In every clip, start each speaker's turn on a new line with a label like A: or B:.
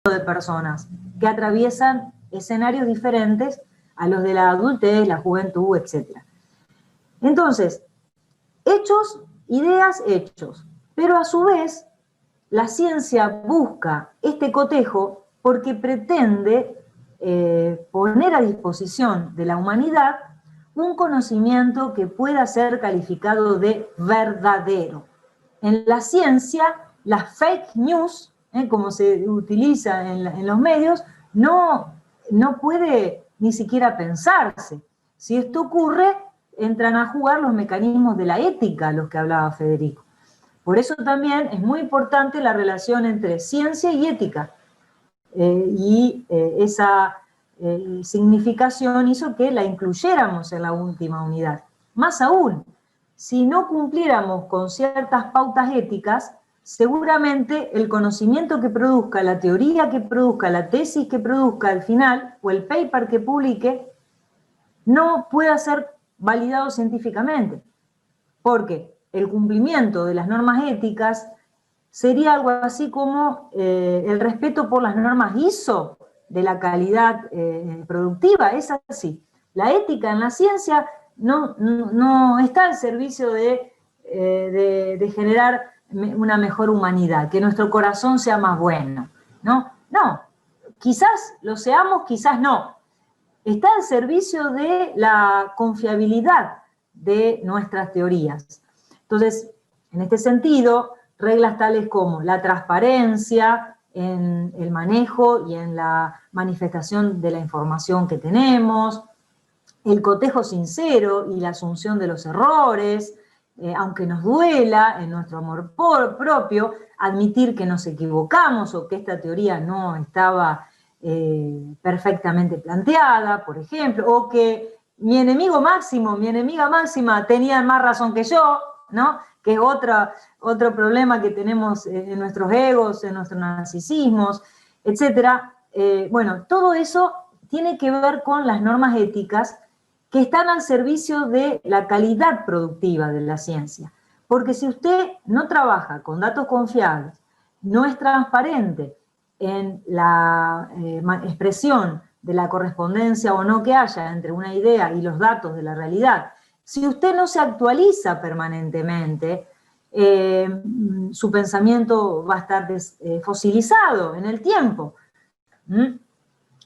A: de personas que atraviesan escenarios diferentes a los de la adultez, la juventud, etc. Entonces, hechos, ideas, hechos. Pero a su vez, la ciencia busca este cotejo porque pretende poner a disposición de la humanidad un conocimiento que pueda ser calificado de verdadero. En la ciencia, las fake news, como se utiliza en los medios, no puede ni siquiera pensarse. Si esto ocurre, entran a jugar los mecanismos de la ética, los que hablaba Federico. Por eso también es muy importante la relación entre ciencia y ética. Esa significación hizo que la incluyéramos en la última unidad. Más aún, si no cumpliéramos con ciertas pautas éticas, seguramente el conocimiento que produzca, la teoría que produzca, la tesis que produzca al final, o el paper que publique, no pueda ser validado científicamente. Porque el cumplimiento de las normas éticas sería algo así como el respeto por las normas ISO de la calidad productiva. Es así. La ética en la ciencia no está al servicio de generar una mejor humanidad, que nuestro corazón sea más bueno. No, quizás lo seamos, quizás no. Está al servicio de la confiabilidad de nuestras teorías. Entonces, en este sentido, reglas tales como la transparencia en el manejo y en la manifestación de la información que tenemos, el cotejo sincero y la asunción de los errores, aunque nos duela en nuestro amor propio, admitir que nos equivocamos o que esta teoría no estaba perfectamente planteada, por ejemplo, o que mi enemigo máximo, mi enemiga máxima tenían más razón que yo, ¿no? Que es otro problema que tenemos en nuestros egos, en nuestros narcisismos, etc. Bueno, todo eso tiene que ver con las normas éticas que están al servicio de la calidad productiva de la ciencia. Porque si usted no trabaja con datos confiables, no es transparente en la expresión de la correspondencia o no que haya entre una idea y los datos de la realidad, si usted no se actualiza permanentemente, su pensamiento va a estar fosilizado en el tiempo.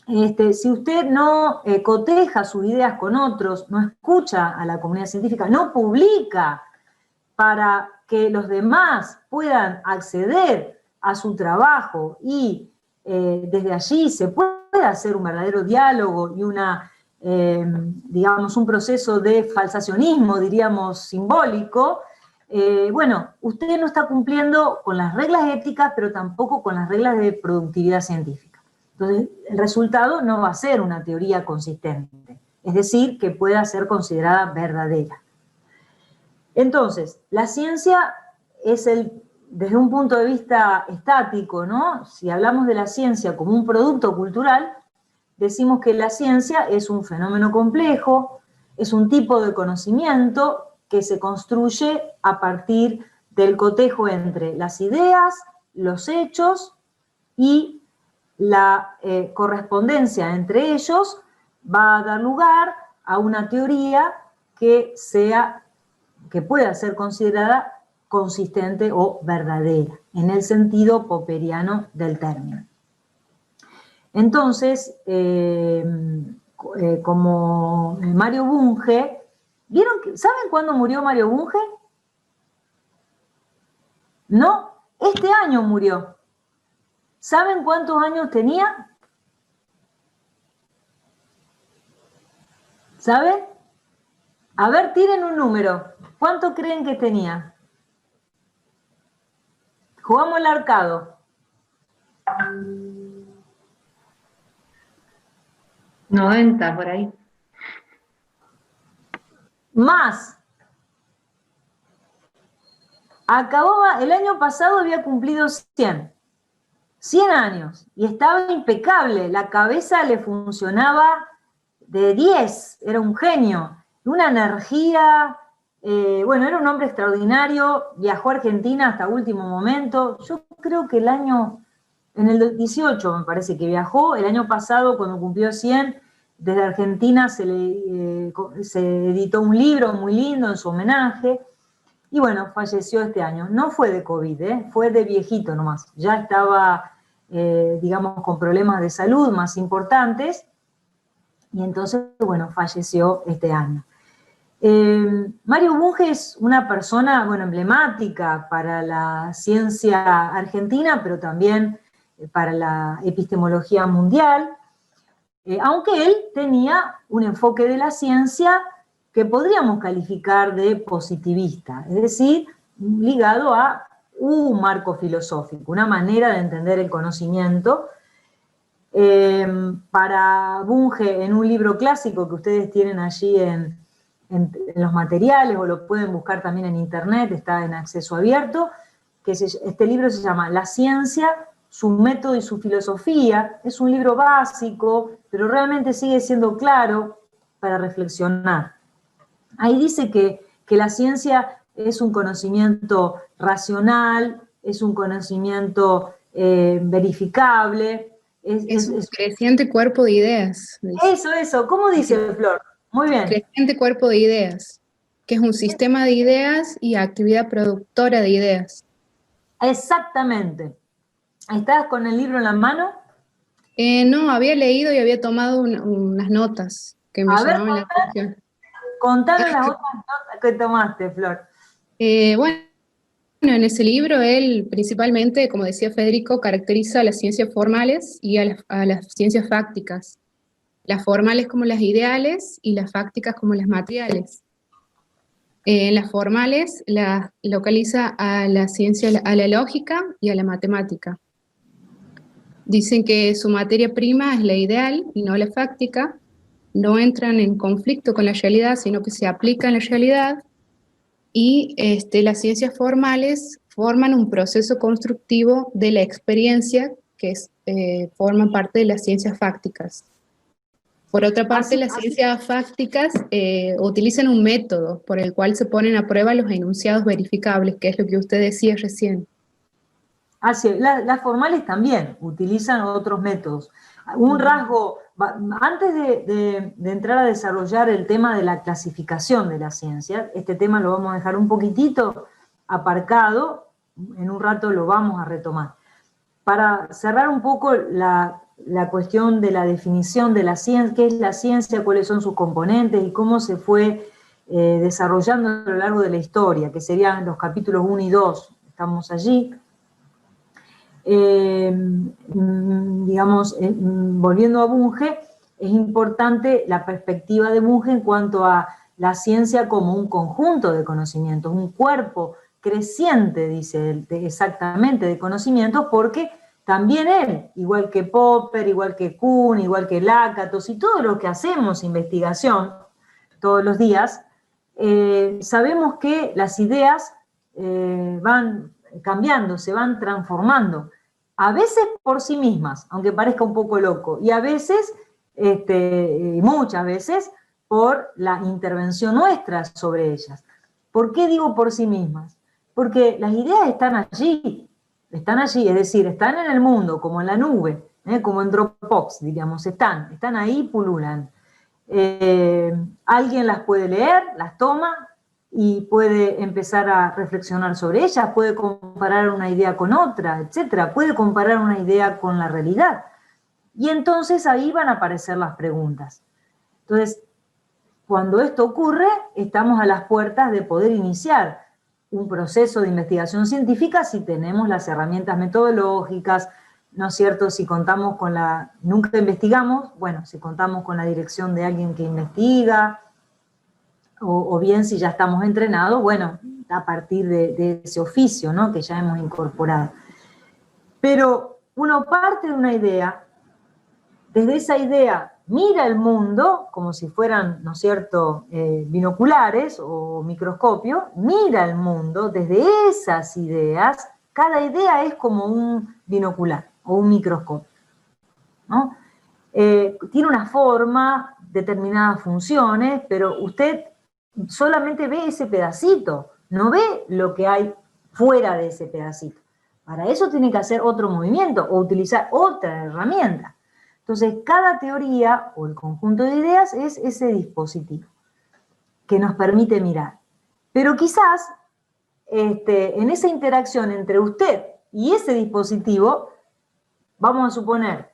A: Si usted no coteja sus ideas con otros, no escucha a la comunidad científica, no publica para que los demás puedan acceder a su trabajo y desde allí se pueda hacer un verdadero diálogo y digamos, un proceso de falsacionismo, diríamos, simbólico, bueno, usted no está cumpliendo con las reglas éticas, pero tampoco con las reglas de productividad científica. Entonces, el resultado no va a ser una teoría consistente, es decir, que pueda ser considerada verdadera. Entonces, la ciencia es desde un punto de vista estático, ¿no? Si hablamos de la ciencia como un producto cultural, decimos que la ciencia es un fenómeno complejo, es un tipo de conocimiento que se construye a partir del cotejo entre las ideas, los hechos y la correspondencia entre ellos va a dar lugar a una teoría que pueda ser considerada consistente o verdadera, en el sentido popperiano del término. Entonces, como Mario Bunge, ¿saben cuándo murió Mario Bunge? No, este año murió. ¿Saben cuántos años tenía? ¿Saben? A ver, tiren un número. ¿Cuánto creen que tenía? Jugamos el arcado.
B: 90 por ahí.
A: Más. El año pasado había cumplido 100 años y estaba impecable, la cabeza le funcionaba de 10, era un genio, una energía, bueno, era un hombre extraordinario, viajó a Argentina hasta último momento. Yo creo que el año en el 18 me parece que viajó, el año pasado cuando cumplió 100, desde Argentina se editó un libro muy lindo en su homenaje, y bueno, falleció este año. No fue de COVID, fue de viejito nomás, ya estaba, digamos, con problemas de salud más importantes, y entonces, bueno, falleció este año. Mario Bunge es una persona, bueno, emblemática para la ciencia argentina, pero también para la epistemología mundial, aunque él tenía un enfoque de la ciencia que podríamos calificar de positivista, es decir, ligado a un marco filosófico, una manera de entender el conocimiento. Para Bunge, en un libro clásico que ustedes tienen allí en los materiales, o lo pueden buscar también en internet, está en acceso abierto, este libro se llama La ciencia, su método y su filosofía. Es un libro básico, pero realmente sigue siendo claro para reflexionar. Ahí dice que la ciencia es un conocimiento racional, es un conocimiento verificable.
C: Es un creciente cuerpo de ideas.
A: Eso. ¿Cómo dice Flor? Muy bien.
C: Creciente cuerpo de ideas, que es un sistema de ideas y actividad productora de ideas.
A: Exactamente. ¿Estás con el libro en la mano?
C: No, había leído y había tomado unas notas que me llamaban la atención.
A: Contanos las otras notas que tomaste, Flor.
C: Bueno, en ese libro él principalmente, como decía Federico, caracteriza a las ciencias formales y a las ciencias fácticas. Las formales como las ideales y las fácticas como las materiales. Las formales las localiza a la ciencia, a la lógica y a la matemática. Dicen que su materia prima es la ideal y no la fáctica, no entran en conflicto con la realidad, sino que se aplican a la realidad, y las ciencias formales forman un proceso constructivo de la experiencia que forma parte de las ciencias fácticas. Por otra parte, las ciencias fácticas utilizan un método por el cual se ponen a prueba los enunciados verificables, que es lo que usted decía recién.
A: Las formales también utilizan otros métodos. Un rasgo, antes de entrar a desarrollar el tema de la clasificación de la ciencia, este tema lo vamos a dejar un poquitito aparcado, en un rato lo vamos a retomar. Para cerrar un poco la cuestión de la definición de la ciencia, qué es la ciencia, cuáles son sus componentes y cómo se fue desarrollando a lo largo de la historia, que serían los capítulos 1 y 2, estamos allí. Volviendo a Bunge, es importante la perspectiva de Bunge en cuanto a la ciencia como un conjunto de conocimientos, un cuerpo creciente, dice él, exactamente, de conocimientos, porque también él, igual que Popper, igual que Kuhn, igual que Lakatos y todos los que hacemos investigación todos los días, sabemos que las ideas van cambiando, se van transformando, a veces por sí mismas, aunque parezca un poco loco, y a veces, muchas veces, por la intervención nuestra sobre ellas. ¿Por qué digo por sí mismas? Porque las ideas están allí, es decir, están en el mundo, como en la nube, como en Dropbox, digamos, están ahí, pululan. Alguien las puede leer, las toma, y puede empezar a reflexionar sobre ellas, puede comparar una idea con otra, etcétera, puede comparar una idea con la realidad. Y entonces ahí van a aparecer las preguntas. Entonces, cuando esto ocurre, estamos a las puertas de poder iniciar un proceso de investigación científica si tenemos las herramientas metodológicas, ¿no es cierto? Si contamos con nunca investigamos, bueno, si contamos con la dirección de alguien que investiga, o bien si ya estamos entrenados, bueno, a partir de ese oficio, ¿no?, que ya hemos incorporado. Pero uno parte de una idea, desde esa idea mira el mundo, como si fueran, ¿no es cierto?, binoculares o microscopio, mira el mundo desde esas ideas. Cada idea es como un binocular o un microscopio, ¿no? Tiene una forma, determinadas funciones, pero usted solamente ve ese pedacito, no ve lo que hay fuera de ese pedacito. Para eso tiene que hacer otro movimiento o utilizar otra herramienta. Entonces, cada teoría o el conjunto de ideas es ese dispositivo que nos permite mirar. Pero quizás en esa interacción entre usted y ese dispositivo, vamos a suponer,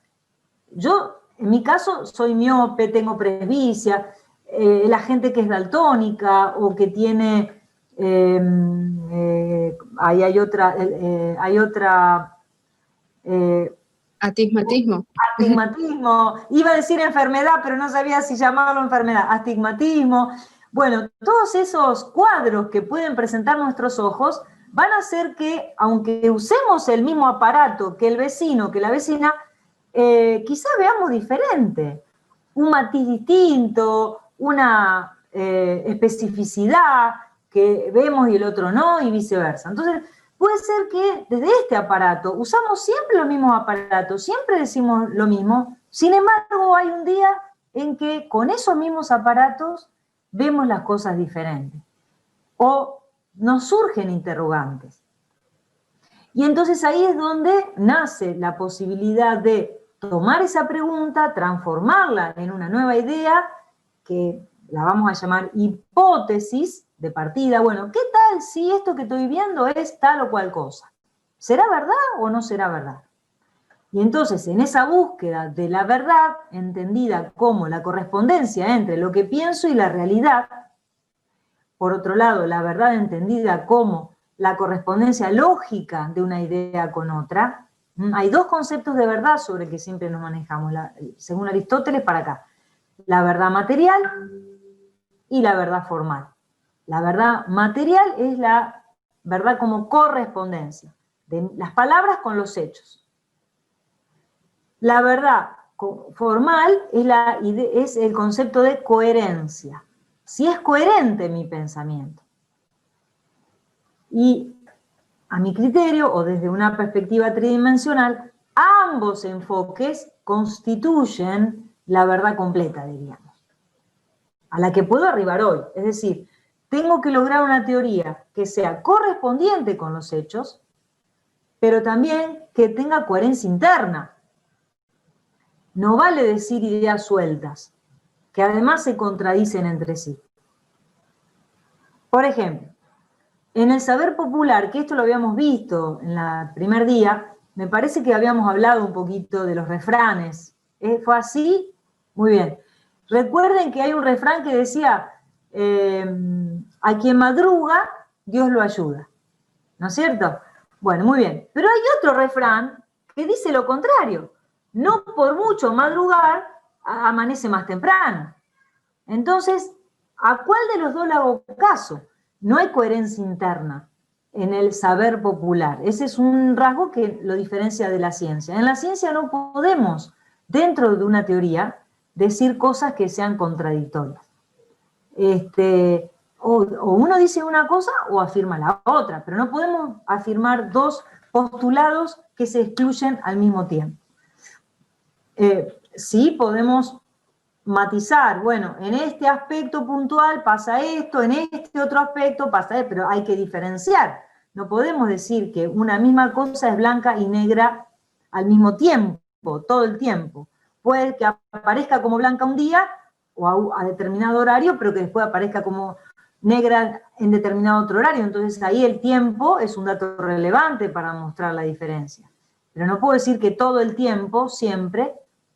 A: yo en mi caso soy miope, tengo presbicia, la gente que es daltónica o que tiene, hay otra
C: Astigmatismo.
A: astigmatismo, iba a decir enfermedad, pero no sabía si llamarlo enfermedad, astigmatismo. Bueno, todos esos cuadros que pueden presentar nuestros ojos van a hacer que, aunque usemos el mismo aparato que el vecino, que la vecina, quizá veamos diferente, un matiz distinto, una especificidad que vemos y el otro no, y viceversa. Entonces, puede ser que desde este aparato usamos siempre los mismos aparatos, siempre decimos lo mismo, sin embargo hay un día en que con esos mismos aparatos vemos las cosas diferentes o nos surgen interrogantes. Y entonces ahí es donde nace la posibilidad de tomar esa pregunta, transformarla en una nueva idea, que la vamos a llamar hipótesis de partida. Bueno, ¿qué tal si esto que estoy viendo es tal o cual cosa? ¿Será verdad o no será verdad? Y entonces, en esa búsqueda de la verdad, entendida como la correspondencia entre lo que pienso y la realidad, por otro lado, la verdad entendida como la correspondencia lógica de una idea con otra, hay dos conceptos de verdad sobre el que siempre nos manejamos, según Aristóteles, para acá. La verdad material y la verdad formal. La verdad material es la verdad como correspondencia de las palabras con los hechos. La verdad formal es el concepto de coherencia. Si es coherente mi pensamiento. Y a mi criterio, o desde una perspectiva tridimensional, ambos enfoques constituyen la verdad completa, diríamos, a la que puedo arribar hoy. Es decir, tengo que lograr una teoría que sea correspondiente con los hechos, pero también que tenga coherencia interna. No vale decir ideas sueltas, que además se contradicen entre sí. Por ejemplo, en el saber popular, que esto lo habíamos visto en el primer día, me parece que habíamos hablado un poquito de los refranes. ¿Fue así? Muy bien. Recuerden que hay un refrán que decía, a quien madruga, Dios lo ayuda. ¿No es cierto? Bueno, muy bien. Pero hay otro refrán que dice lo contrario. No por mucho madrugar, amanece más temprano. Entonces, ¿a cuál de los dos le hago caso? No hay coherencia interna en el saber popular. Ese es un rasgo que lo diferencia de la ciencia. En la ciencia no podemos, dentro de una teoría, decir cosas que sean contradictorias. O uno dice una cosa o afirma la otra, pero no podemos afirmar dos postulados que se excluyen al mismo tiempo. Sí podemos matizar, bueno, en este aspecto puntual pasa esto, en este otro aspecto pasa esto, pero hay que diferenciar. No podemos decir que una misma cosa es blanca y negra al mismo tiempo, todo el tiempo. Puede que aparezca como blanca un día o a determinado horario, pero que después aparezca como negra en determinado otro horario. Entonces ahí el tiempo es un dato relevante para mostrar la diferencia. Pero no puedo decir que todo el tiempo, siempre,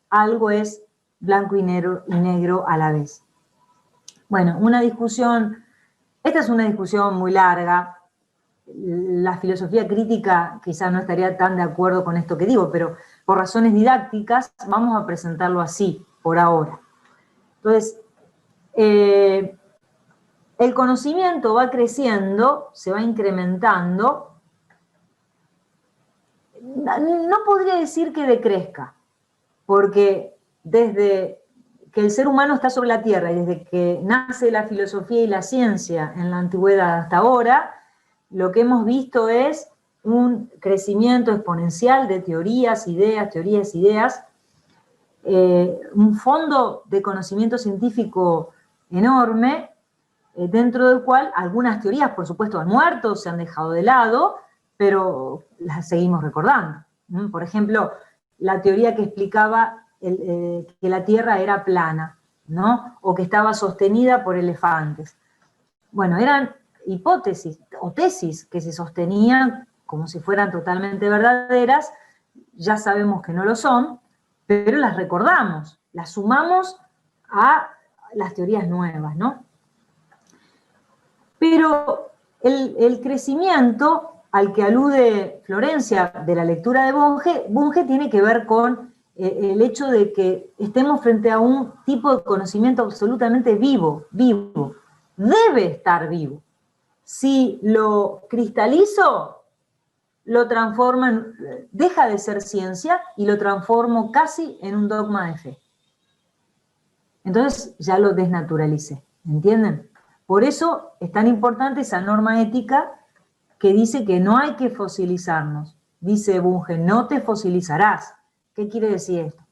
A: algo es blanco y negro a la vez. Bueno, una discusión, esta es una discusión muy larga. La filosofía crítica quizás no estaría tan de acuerdo con esto que digo, pero por razones didácticas vamos a presentarlo así, por ahora. Entonces, el conocimiento va creciendo, se va incrementando. No podría decir que decrezca, porque desde que el ser humano está sobre la Tierra y desde que nace la filosofía y la ciencia en la antigüedad hasta ahora, lo que hemos visto es un crecimiento exponencial de teorías, ideas, un fondo de conocimiento científico enorme, dentro del cual algunas teorías, por supuesto, han muerto, se han dejado de lado, pero las seguimos recordando. Por ejemplo, la teoría que explicaba que la Tierra era plana, ¿no? O que estaba sostenida por elefantes. Bueno, eran hipótesis o tesis que se sostenían como si fueran totalmente verdaderas. Ya sabemos que no lo son, pero las recordamos, las sumamos a las teorías nuevas, ¿no? Pero el crecimiento al que alude Florencia de la lectura de Bunge tiene que ver con el hecho de que estemos frente a un tipo de conocimiento absolutamente vivo, debe estar vivo. Si lo cristalizo, lo transforma, deja de ser ciencia y lo transformo casi en un dogma de fe. Entonces ya lo desnaturalicé, ¿entienden? Por eso es tan importante esa norma ética que dice que no hay que fosilizarnos. Dice Bunge, no te fosilizarás. ¿Qué quiere decir esto?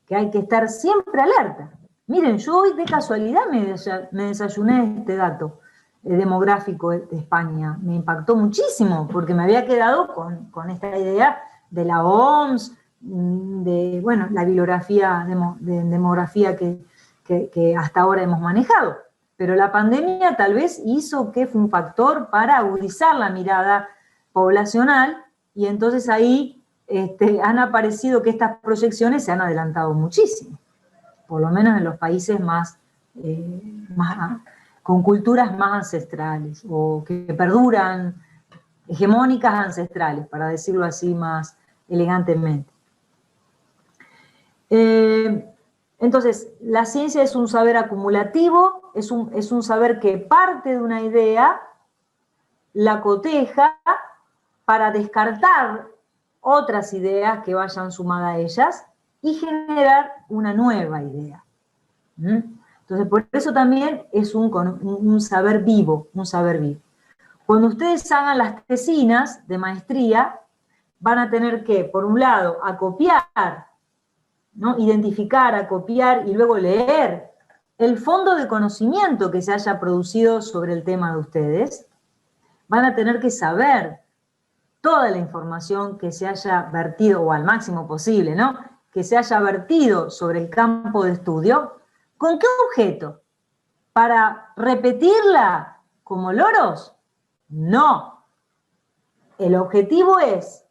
A: Que hay que estar siempre alerta. Miren, yo hoy de casualidad me desayuné este dato demográfico de España. Me impactó muchísimo porque me había quedado con esta idea de la OMS, de bueno, la bibliografía de demografía que hasta ahora hemos manejado. Pero la pandemia tal vez hizo que fue un factor para agudizar la mirada poblacional y entonces ahí han aparecido que estas proyecciones se han adelantado muchísimo, por lo menos en los países con culturas más ancestrales o que perduran, hegemónicas ancestrales, para decirlo así más elegantemente. Entonces, la ciencia es un saber acumulativo, es un saber que parte de una idea, la coteja para descartar otras ideas que vayan sumadas a ellas y generar una nueva idea. Entonces, por eso también es un saber vivo, un saber vivo. Cuando ustedes hagan las tesinas de maestría, van a tener que, por un lado, acopiar, ¿no? Identificar, acopiar y luego leer el fondo de conocimiento que se haya producido sobre el tema de ustedes. Van a tener que saber toda la información que se haya vertido, o al máximo posible, ¿no? Que se haya vertido sobre el campo de estudio. ¿Con qué objeto? ¿Para repetirla como loros? No. El objetivo es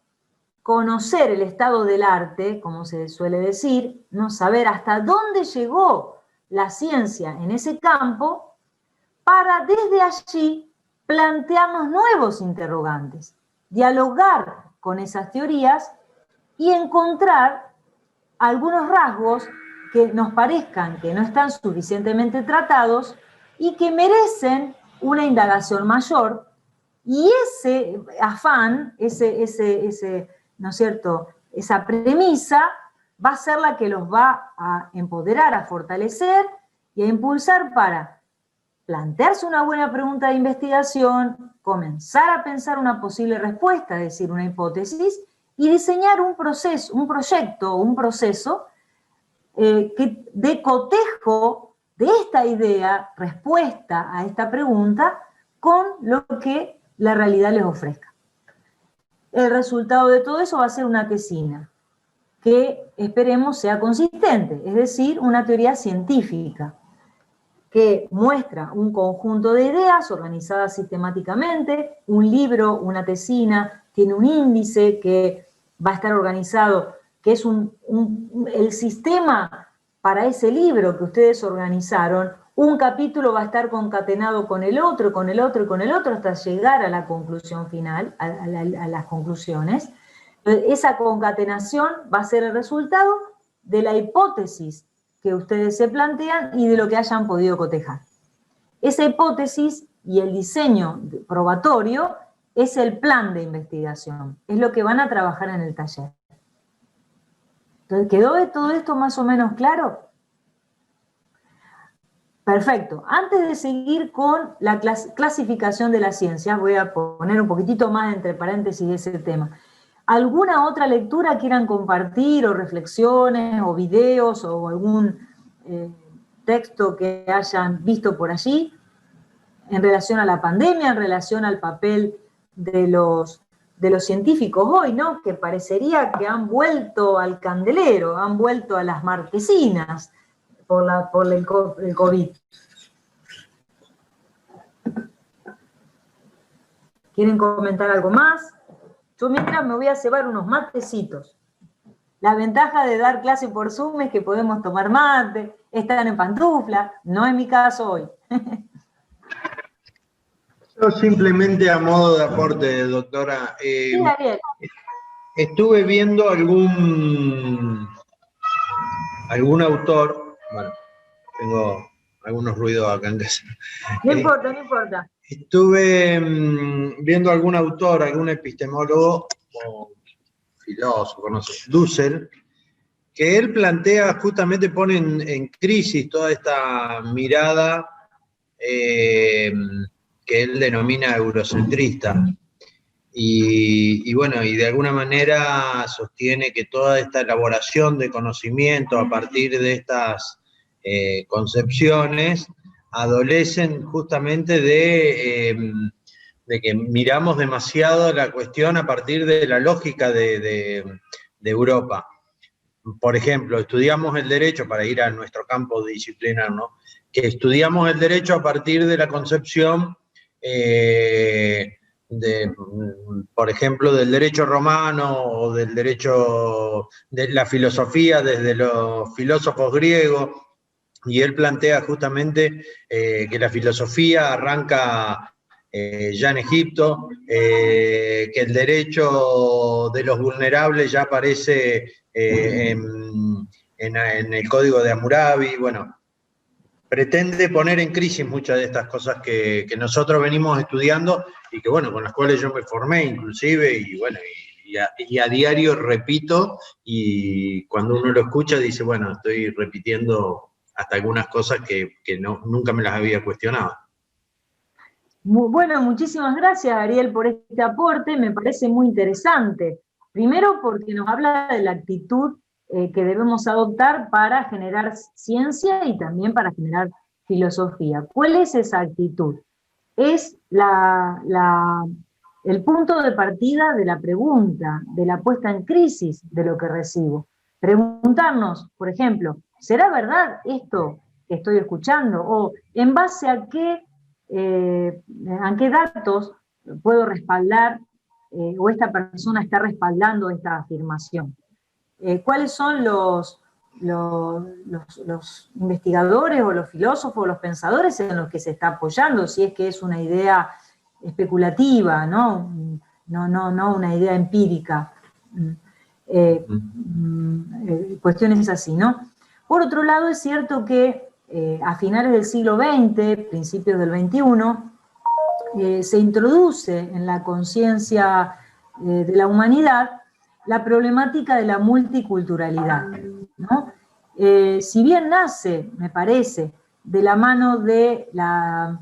A: conocer el estado del arte, como se suele decir, ¿no? Saber hasta dónde llegó la ciencia en ese campo, para desde allí plantearnos nuevos interrogantes, dialogar con esas teorías y encontrar algunos rasgos que nos parezcan que no están suficientemente tratados y que merecen una indagación mayor, y ese afán, ¿no es cierto?, esa premisa va a ser la que los va a empoderar, a fortalecer y a impulsar para plantearse una buena pregunta de investigación, comenzar a pensar una posible respuesta, es decir, una hipótesis, y diseñar un proyecto, un proceso que dé cotejo de esta idea, respuesta a esta pregunta, con lo que la realidad les ofrezca. El resultado de todo eso va a ser una tesina, que esperemos sea consistente, es decir, una teoría científica, que muestra un conjunto de ideas organizadas sistemáticamente, un libro, una tesina, tiene un índice que va a estar organizado, que es el sistema para ese libro que ustedes organizaron. Un capítulo va a estar concatenado con el otro, con el otro y con el otro, hasta llegar a la conclusión final, a las conclusiones. Esa concatenación va a ser el resultado de la hipótesis que ustedes se plantean y de lo que hayan podido cotejar. Esa hipótesis y el diseño probatorio es el plan de investigación, es lo que van a trabajar en el taller. Entonces, ¿quedó de todo esto más o menos claro? Perfecto. Antes de seguir con la clasificación de las ciencias, voy a poner un poquitito más entre paréntesis ese tema. ¿Alguna otra lectura quieran compartir, o reflexiones, o videos, o algún texto que hayan visto por allí, en relación a la pandemia, en relación al papel de los de los científicos hoy, ¿no? Que parecería que han vuelto al candelero, han vuelto a las marquesinas por el COVID. ¿Quieren comentar algo más? Yo mientras me voy a cebar unos matecitos. La ventaja de dar clase por Zoom es que podemos tomar mate, estar en pantufla, no es mi caso hoy.
D: Yo simplemente a modo de aporte, doctora,
A: Sí, Ariel.
D: estuve viendo algún autor, bueno, tengo algunos ruidos acá en casa.
A: No importa, no importa.
D: Estuve viendo algún autor, algún epistemólogo, o filósofo, no sé, Dussel, que él plantea, justamente pone en crisis toda esta mirada que él denomina eurocentrista. Y bueno, y de alguna manera sostiene que toda esta elaboración de conocimiento a partir de estas concepciones adolecen justamente de que miramos demasiado la cuestión a partir de la lógica de Europa. Por ejemplo, estudiamos el derecho, para ir a nuestro campo disciplinar, ¿no? Que estudiamos el derecho a partir de la concepción por ejemplo, del derecho romano o del derecho de la filosofía desde los filósofos griegos, y él plantea justamente que la filosofía arranca ya en Egipto, que el derecho de los vulnerables ya aparece en el Código de Hammurabi. Bueno, pretende poner en crisis muchas de estas cosas que nosotros venimos estudiando y que, bueno, con las cuales yo me formé inclusive, y bueno, y a diario repito, y cuando uno lo escucha dice, bueno, estoy repitiendo hasta algunas cosas que nunca me las había cuestionado.
A: Bueno, muchísimas gracias, Ariel, por este aporte, me parece muy interesante. Primero porque nos habla de la actitud que debemos adoptar para generar ciencia y también para generar filosofía. ¿Cuál es esa actitud? Es el punto de partida de la pregunta, de la puesta en crisis de lo que recibo. Preguntarnos, por ejemplo, ¿será verdad esto que estoy escuchando? ¿O en base a qué datos puedo respaldar o esta persona está respaldando esta afirmación? ¿Cuáles son los investigadores o los filósofos o los pensadores en los que se está apoyando, si es que es una idea especulativa, no una idea empírica? Cuestiones así, ¿no? Por otro lado, es cierto que a finales del siglo XX, principios del XXI, se introduce en la conciencia de la humanidad la problemática de la multiculturalidad, ¿no? Si bien nace, me parece, de la mano de la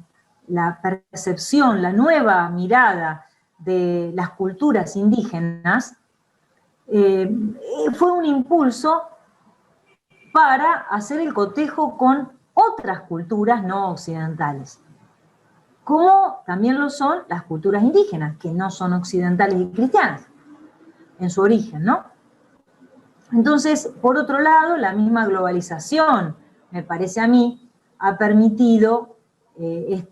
A: percepción, la nueva mirada de las culturas indígenas, fue un impulso para hacer el cotejo con otras culturas no occidentales, como también lo son las culturas indígenas, que no son occidentales y cristianas en su origen, ¿no? Entonces, por otro lado, la misma globalización, me parece a mí, ha permitido este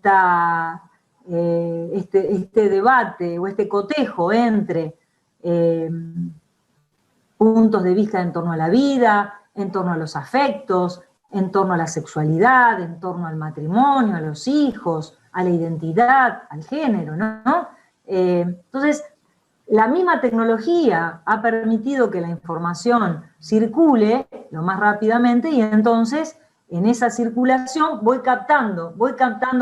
A: debate o este cotejo entre puntos de vista en torno a la vida, en torno a los afectos, en torno a la sexualidad, en torno al matrimonio, a los hijos, a la identidad, al género, ¿no? Entonces, la misma tecnología ha permitido que la información circule lo más rápidamente, y entonces en esa circulación voy captando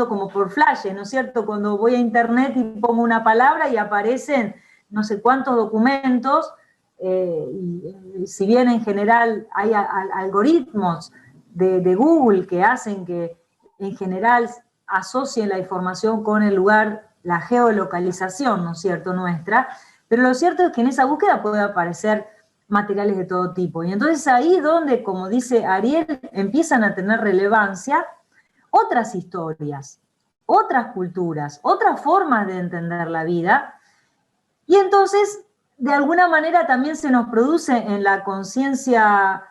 A: como por flash, ¿no es cierto? Cuando voy a internet y pongo una palabra y aparecen no sé cuántos documentos, y si bien en general hay algoritmos de Google que hacen que en general asocien la información con el lugar, la geolocalización, ¿no es cierto?, nuestra, pero lo cierto es que en esa búsqueda puede aparecer materiales de todo tipo. Y entonces ahí donde, como dice Ariel, empiezan a tener relevancia otras historias, otras culturas, otras formas de entender la vida, Y entonces, de alguna manera también se nos produce en la conciencia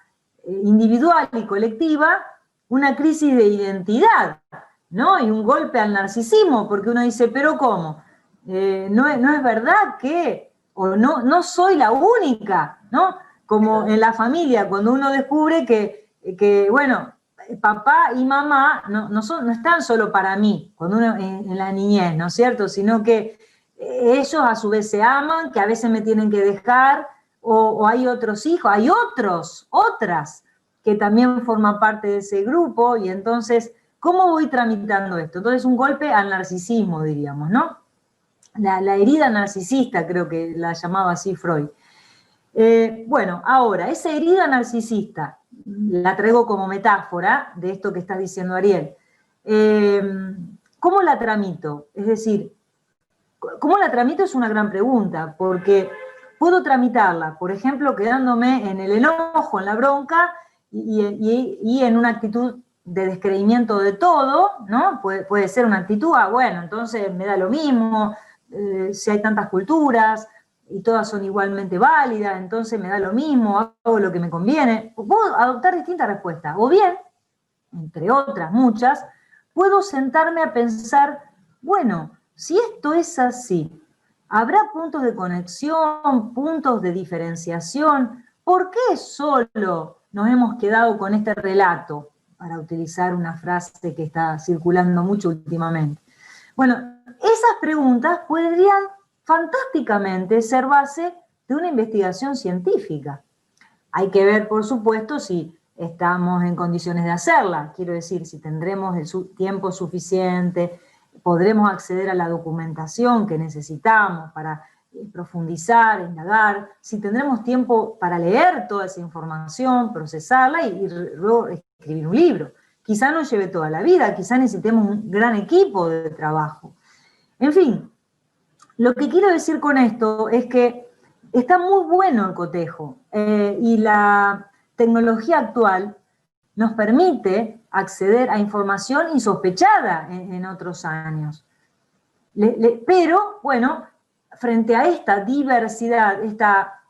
A: individual y colectiva una crisis de identidad, ¿no? Y un golpe al narcisismo, porque uno dice, pero ¿cómo? No es verdad que, o no soy la única, ¿no? Como en la familia, cuando uno descubre que bueno, papá y mamá no están solo para mí, cuando uno en la niñez, ¿no es cierto? Sino que ellos a su vez se aman, que a veces me tienen que dejar, o hay otros hijos, hay otras que también forman parte de ese grupo, y entonces, ¿cómo voy tramitando esto? Entonces, un golpe al narcisismo, diríamos, ¿no? La herida narcisista, creo que la llamaba así Freud. Bueno, ahora, esa herida narcisista, la traigo como metáfora de esto que está diciendo Ariel. ¿Cómo la tramito? Es decir, ¿cómo la tramito? Es una gran pregunta, porque puedo tramitarla, por ejemplo, quedándome en el enojo, en la bronca, y en una actitud de descreimiento de todo, ¿no? Puede ser una actitud, bueno, entonces me da lo mismo, si hay tantas culturas, y todas son igualmente válidas, entonces me da lo mismo, hago lo que me conviene. Puedo adoptar distintas respuestas. O bien, entre otras muchas, puedo sentarme a pensar, bueno, si esto es así, ¿habrá puntos de conexión, puntos de diferenciación? ¿Por qué solo nos hemos quedado con este relato? Para utilizar una frase que está circulando mucho últimamente. Bueno, esas preguntas podrían fantásticamente ser base de una investigación científica. Hay que ver, por supuesto, si estamos en condiciones de hacerla. Quiero decir, si tendremos el tiempo suficiente, podremos acceder a la documentación que necesitamos para profundizar, indagar, si tendremos tiempo para leer toda esa información, procesarla y luego escribir un libro. Quizá nos lleve toda la vida, quizá necesitemos un gran equipo de trabajo. En fin, lo que quiero decir con esto es que está muy bueno el cotejo y la tecnología actual nos permite acceder a información insospechada en otros años. Pero, bueno, frente a esta diversidad, esta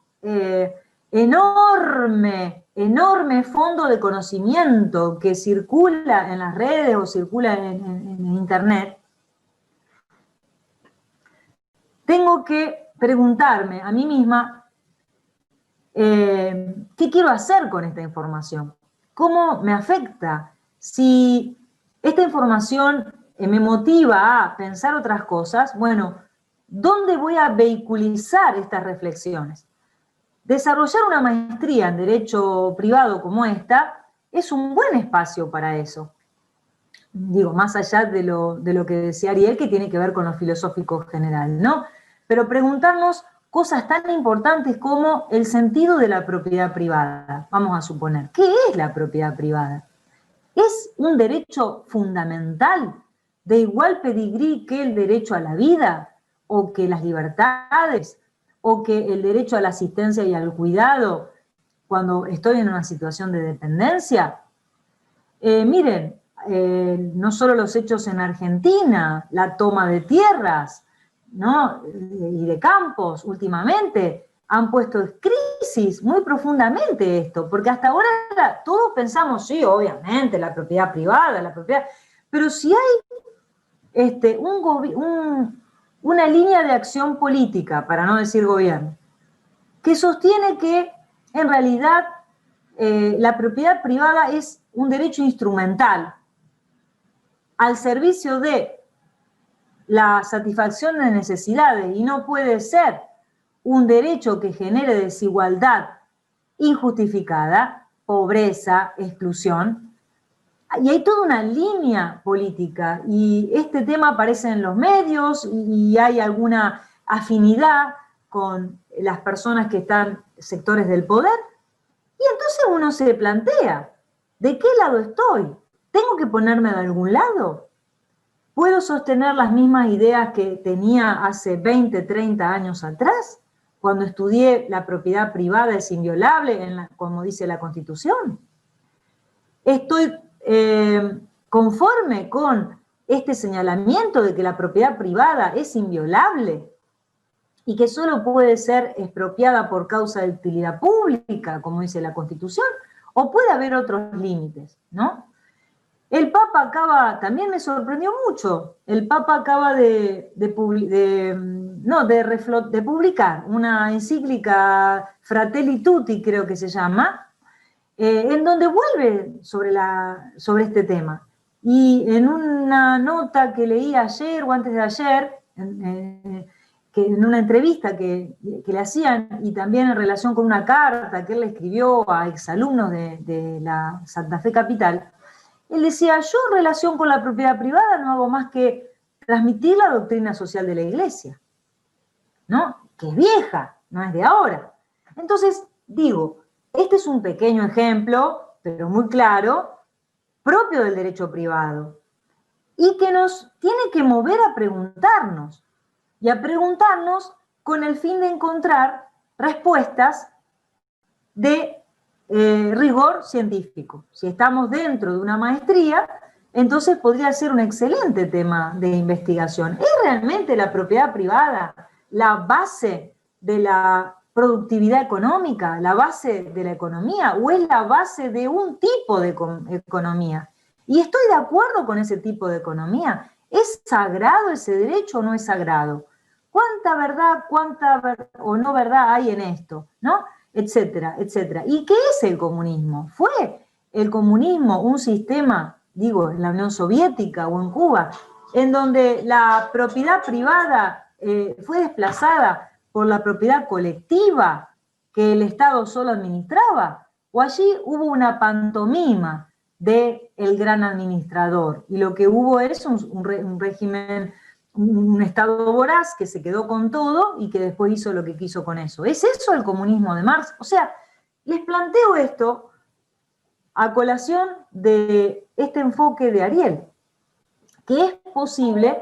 A: enorme fondo de conocimiento que circula en las redes o circula en Internet, tengo que preguntarme a mí misma qué quiero hacer con esta información, cómo me afecta, si esta información me motiva a pensar otras cosas, bueno, ¿dónde voy a vehiculizar estas reflexiones? Desarrollar una maestría en Derecho Privado como esta es un buen espacio para eso. Digo, más allá de lo que decía Ariel, que tiene que ver con lo filosófico general, ¿no? Pero preguntarnos cosas tan importantes como el sentido de la propiedad privada. Vamos a suponer, ¿qué es la propiedad privada? ¿Es un derecho fundamental de igual pedigrí que el derecho a la vida, o que las libertades, o que el derecho a la asistencia y al cuidado cuando estoy en una situación de dependencia? Miren, no solo los hechos en Argentina, la toma de tierras, ¿no? Y de campos últimamente han puesto en crisis muy profundamente esto, porque hasta ahora todos pensamos, sí, obviamente, la propiedad privada, pero si hay una línea de acción política, para no decir gobierno, que sostiene que en realidad la propiedad privada es un derecho instrumental al servicio de la satisfacción de necesidades y no puede ser un derecho que genere desigualdad injustificada, pobreza, exclusión. Y hay toda una línea política y este tema aparece en los medios y hay alguna afinidad con las personas que están en sectores del poder. Y entonces uno se plantea, ¿de qué lado estoy? ¿Tengo que ponerme de algún lado? ¿Puedo sostener las mismas ideas que tenía hace 20, 30 años atrás, cuando estudié la propiedad privada es inviolable, como dice la Constitución? ¿Estoy conforme con este señalamiento de que la propiedad privada es inviolable? y que solo puede ser expropiada por causa de utilidad pública, como dice la Constitución, o puede haber otros límites, ¿no? El Papa también me sorprendió mucho, el Papa acaba de publicar una encíclica Fratelli Tutti, creo que se llama, en donde vuelve sobre este tema. Y en una nota que leí ayer o antes de ayer, que en una entrevista que le hacían, y también en relación con una carta que él le escribió a exalumnos de la Santa Fe Capital, él decía, yo en relación con la propiedad privada no hago más que transmitir la doctrina social de la Iglesia, ¿no? Que es vieja, no es de ahora. Entonces, digo, este es un pequeño ejemplo, pero muy claro, propio del derecho privado, y que nos tiene que mover a preguntarnos, y a preguntarnos con el fin de encontrar respuestas de rigor científico. Si estamos dentro de una maestría, entonces podría ser un excelente tema de investigación. ¿Es realmente la propiedad privada la base de la productividad económica, la base de la economía, o es la base de un tipo de economía? Y estoy de acuerdo con ese tipo de economía. ¿Es sagrado ese derecho o no es sagrado? ¿Cuánta verdad o no verdad hay en esto? ¿No? Etcétera, etcétera. ¿Y qué es el comunismo? ¿Fue el comunismo un sistema, digo, en la Unión Soviética o en Cuba, en donde la propiedad privada fue desplazada por la propiedad colectiva que el Estado solo administraba? ¿O allí hubo una pantomima del gran administrador? Y lo que hubo es un régimen, un Estado voraz que se quedó con todo y que después hizo lo que quiso con eso. ¿Es eso el comunismo de Marx? O sea, les planteo esto a colación de este enfoque de Ariel, que es posible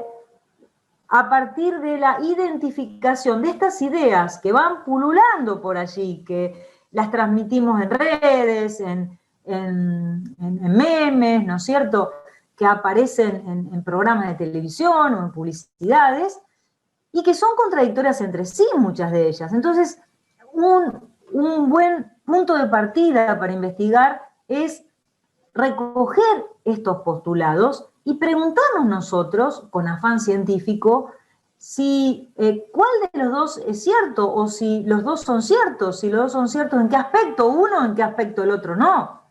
A: a partir de la identificación de estas ideas que van pululando por allí, que las transmitimos en redes, en memes, ¿no es cierto?, que aparecen en programas de televisión o en publicidades, y que son contradictorias entre sí muchas de ellas. Entonces, un buen punto de partida para investigar es recoger estos postulados y preguntarnos nosotros, con afán científico, si cuál de los dos es cierto, o si los dos son ciertos, si los dos son ciertos, en qué aspecto uno, en qué aspecto el otro no.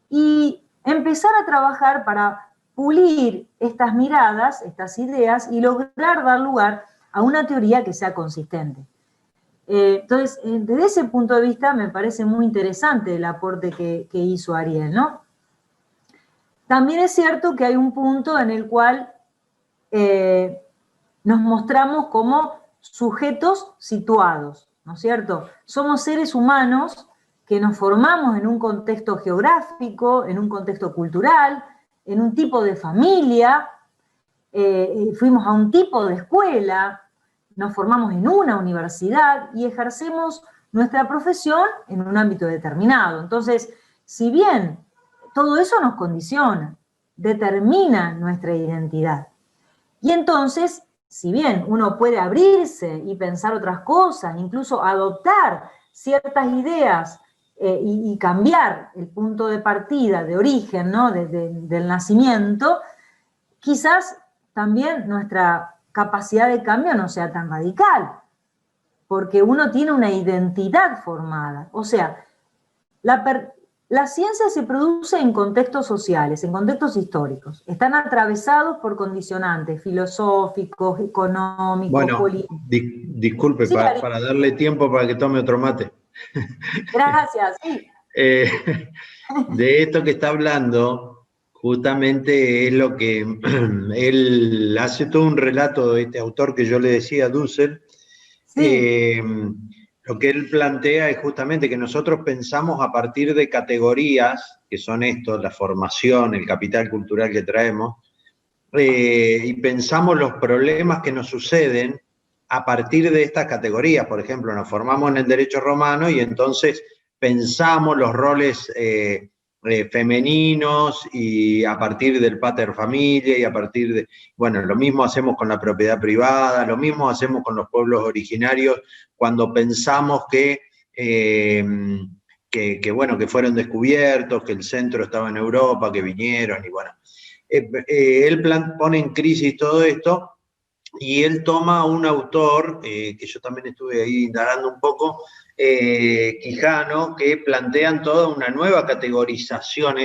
A: Y empezar a trabajar para pulir estas miradas, estas ideas, y lograr dar lugar a una teoría que sea consistente. Entonces, desde ese punto de vista me parece muy interesante el aporte que hizo Ariel, ¿no? También es cierto que hay un punto en el cual nos mostramos como sujetos situados, ¿no es cierto? Somos seres humanos que nos formamos en un contexto geográfico, en un contexto cultural, en un tipo de familia, fuimos a un tipo de escuela, nos formamos en una universidad y ejercemos nuestra profesión en un ámbito determinado. Entonces, si bien todo eso nos condiciona, determina nuestra identidad. Y entonces, si bien uno puede abrirse y pensar otras cosas, incluso adoptar ciertas ideas y cambiar el punto de partida, de origen, ¿no?, del nacimiento, quizás también nuestra capacidad de cambio no sea tan radical, porque uno tiene una identidad formada. O sea, la ciencia se produce en contextos sociales, en contextos históricos. Están atravesados por condicionantes filosóficos, económicos, políticos.
D: Disculpe,
A: Sí,
D: para darle tiempo para que tome otro mate.
A: Gracias, sí.
D: De esto que está hablando, justamente es lo que él hace todo un relato de este autor que yo le decía, Dussel. Sí. Lo que él plantea es justamente que nosotros pensamos a partir de categorías, que son estos, la formación, el capital cultural que traemos, y pensamos los problemas que nos suceden a partir de estas categorías. Por ejemplo, nos formamos en el derecho romano y entonces pensamos los roles femeninos y a partir del pater familia y a partir de, bueno, lo mismo hacemos con la propiedad privada, lo mismo hacemos con los pueblos originarios cuando pensamos que bueno, que fueron descubiertos, que el centro estaba en Europa, que vinieron y bueno. Él pone en crisis todo esto y él toma a un autor, que yo también estuve ahí indagando un poco, Quijano, que plantean toda una nueva categorización,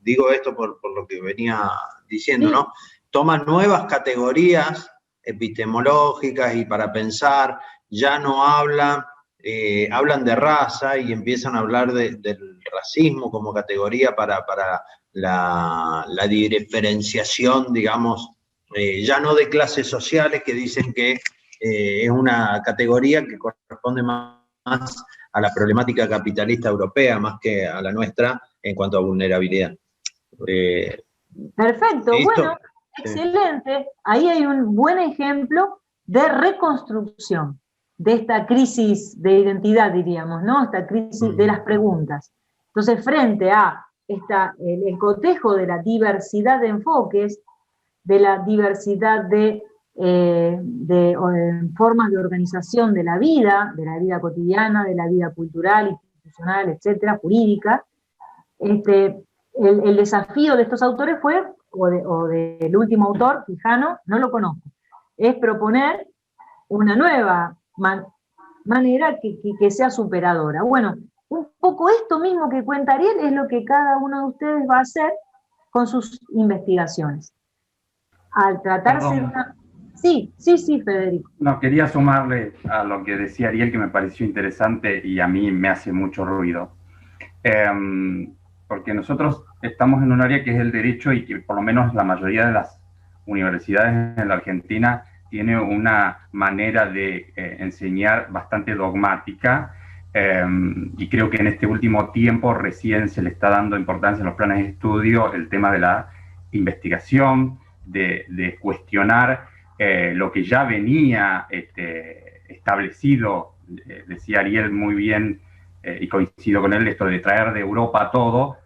D: digo esto por lo que venía diciendo, ¿no? Toman nuevas categorías epistemológicas y para pensar, ya no hablan de raza y empiezan a hablar del racismo como categoría para la diferenciación, digamos, ya no de clases sociales, que dicen que es una categoría que corresponde más a la problemática capitalista europea, más que a la nuestra en cuanto a vulnerabilidad.
A: Perfecto, bueno, excelente. Ahí hay un buen ejemplo de reconstrucción de esta crisis de identidad, diríamos, ¿no? Esta crisis de las preguntas. Entonces, frente a el cotejo de la diversidad de enfoques, de la diversidad de formas de organización de la vida cotidiana, de la vida cultural, institucional, etcétera, jurídica, el desafío de estos autores fue, o del último autor, Quijano, no lo conozco, es proponer una nueva manera que sea superadora. Bueno, un poco esto mismo que cuenta Ariel es lo que cada uno de ustedes va a hacer con sus investigaciones. Al tratarse de una... Sí, Federico.
E: No, quería sumarle a lo que decía Ariel, que me pareció interesante y a mí me hace mucho ruido. Porque nosotros estamos en un área que es el derecho y que por lo menos la mayoría de las universidades en la Argentina tiene una manera de enseñar bastante dogmática, y creo que en este último tiempo recién se le está dando importancia en los planes de estudio el tema de la investigación, de cuestionar lo que ya venía establecido. Decía Ariel muy bien, y coincido con él, esto de traer de Europa todo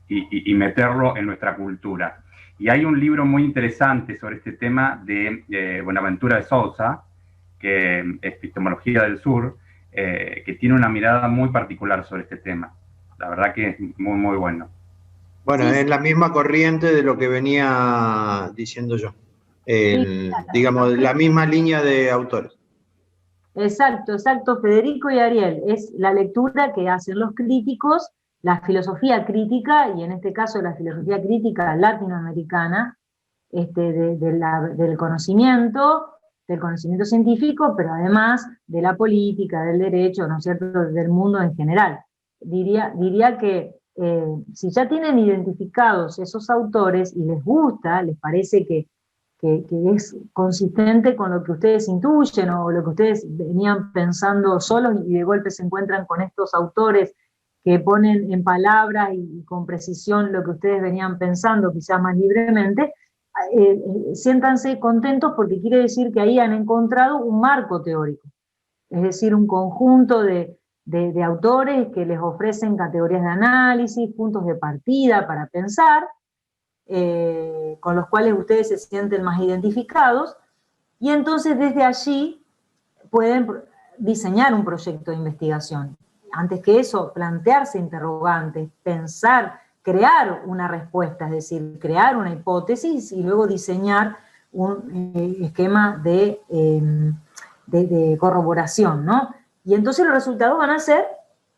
E: y meterlo en nuestra cultura. Y hay un libro muy interesante sobre este tema de Buenaventura de Sousa, que es Epistemología del Sur, que tiene una mirada muy particular sobre este tema. La verdad que es muy, muy bueno.
D: Bueno, es la misma corriente de lo que venía diciendo yo. Digamos, la misma línea de autores.
A: Exacto, Federico y Ariel. Es la lectura que hacen los críticos, la filosofía crítica, y en este caso la filosofía crítica latinoamericana, del conocimiento científico, pero además de la política, del derecho, ¿no es cierto?, del mundo en general. Diría que si ya tienen identificados esos autores y les gusta, les parece que es consistente con lo que ustedes intuyen o lo que ustedes venían pensando solos y de golpe se encuentran con estos autores que ponen en palabras y con precisión lo que ustedes venían pensando, quizás más libremente, siéntanse contentos porque quiere decir que ahí han encontrado un marco teórico, es decir, un conjunto de autores que les ofrecen categorías de análisis, puntos de partida para pensar, con los cuales ustedes se sienten más identificados, y entonces desde allí pueden diseñar un proyecto de investigación. Antes que eso, plantearse interrogantes, pensar, crear una respuesta, es decir, crear una hipótesis y luego diseñar un esquema de corroboración, ¿no? Y entonces los resultados van a ser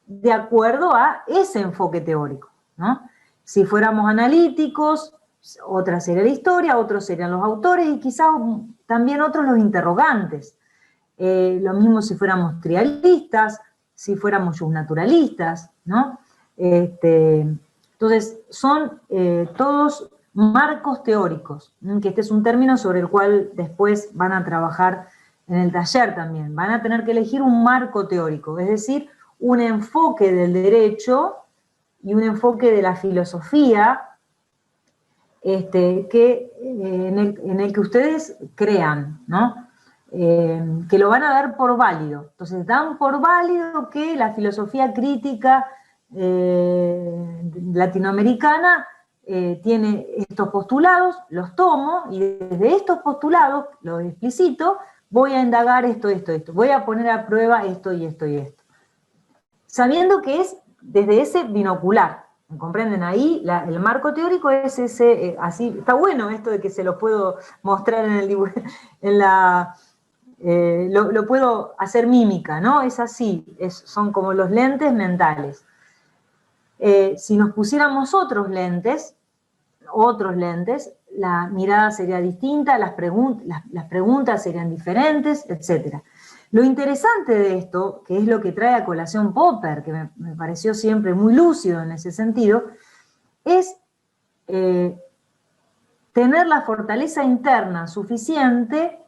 A: de acuerdo a ese enfoque teórico, ¿no? Si fuéramos analíticos, otra sería la historia, otros serían los autores y quizás también otros los interrogantes. Lo mismo si fuéramos trialistas, si fuéramos justnaturalistas, ¿no? Entonces, son todos marcos teóricos, que este es un término sobre el cual después van a trabajar en el taller también. Van a tener que elegir un marco teórico, es decir, un enfoque del derecho y un enfoque de la filosofía en el que ustedes crean, ¿no? Que lo van a dar por válido. Entonces dan por válido que la filosofía crítica latinoamericana tiene estos postulados, los tomo, y desde estos postulados, los explicito, voy a indagar esto, voy a poner a prueba esto y esto y esto. Sabiendo que es desde ese binocular, ¿me comprenden? Ahí el marco teórico es ese, así, está bueno esto de que se lo puedo mostrar en el dibujo, lo puedo hacer mímica, ¿no? Es así, son como los lentes mentales. Si nos pusiéramos otros lentes, la mirada sería distinta, las preguntas serían diferentes, etc. Lo interesante de esto, que es lo que trae a colación Popper, que me pareció siempre muy lúcido en ese sentido, es tener la fortaleza interna suficiente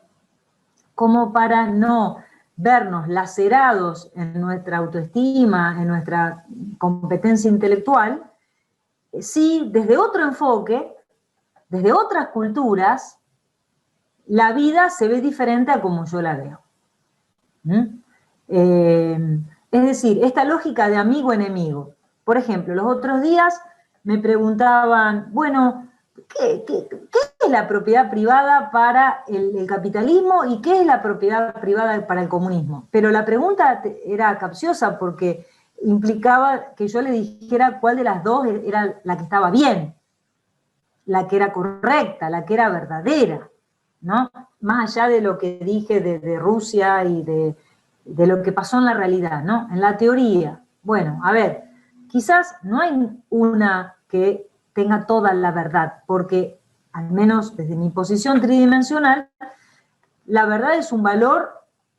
A: como para no vernos lacerados en nuestra autoestima, en nuestra competencia intelectual, si desde otro enfoque, desde otras culturas, la vida se ve diferente a como yo la veo. Es decir, esta lógica de amigo-enemigo. Por ejemplo, los otros días me preguntaban, bueno, ¿qué es la propiedad privada para el capitalismo y qué es la propiedad privada para el comunismo? Pero la pregunta era capciosa porque implicaba que yo le dijera cuál de las dos era la que estaba bien, la que era correcta, la que era verdadera, ¿no? Más allá de lo que dije de Rusia y de lo que pasó en la realidad, ¿no? En la teoría. Bueno, a ver, quizás no hay una que tenga toda la verdad, porque al menos desde mi posición tridimensional, la verdad es un valor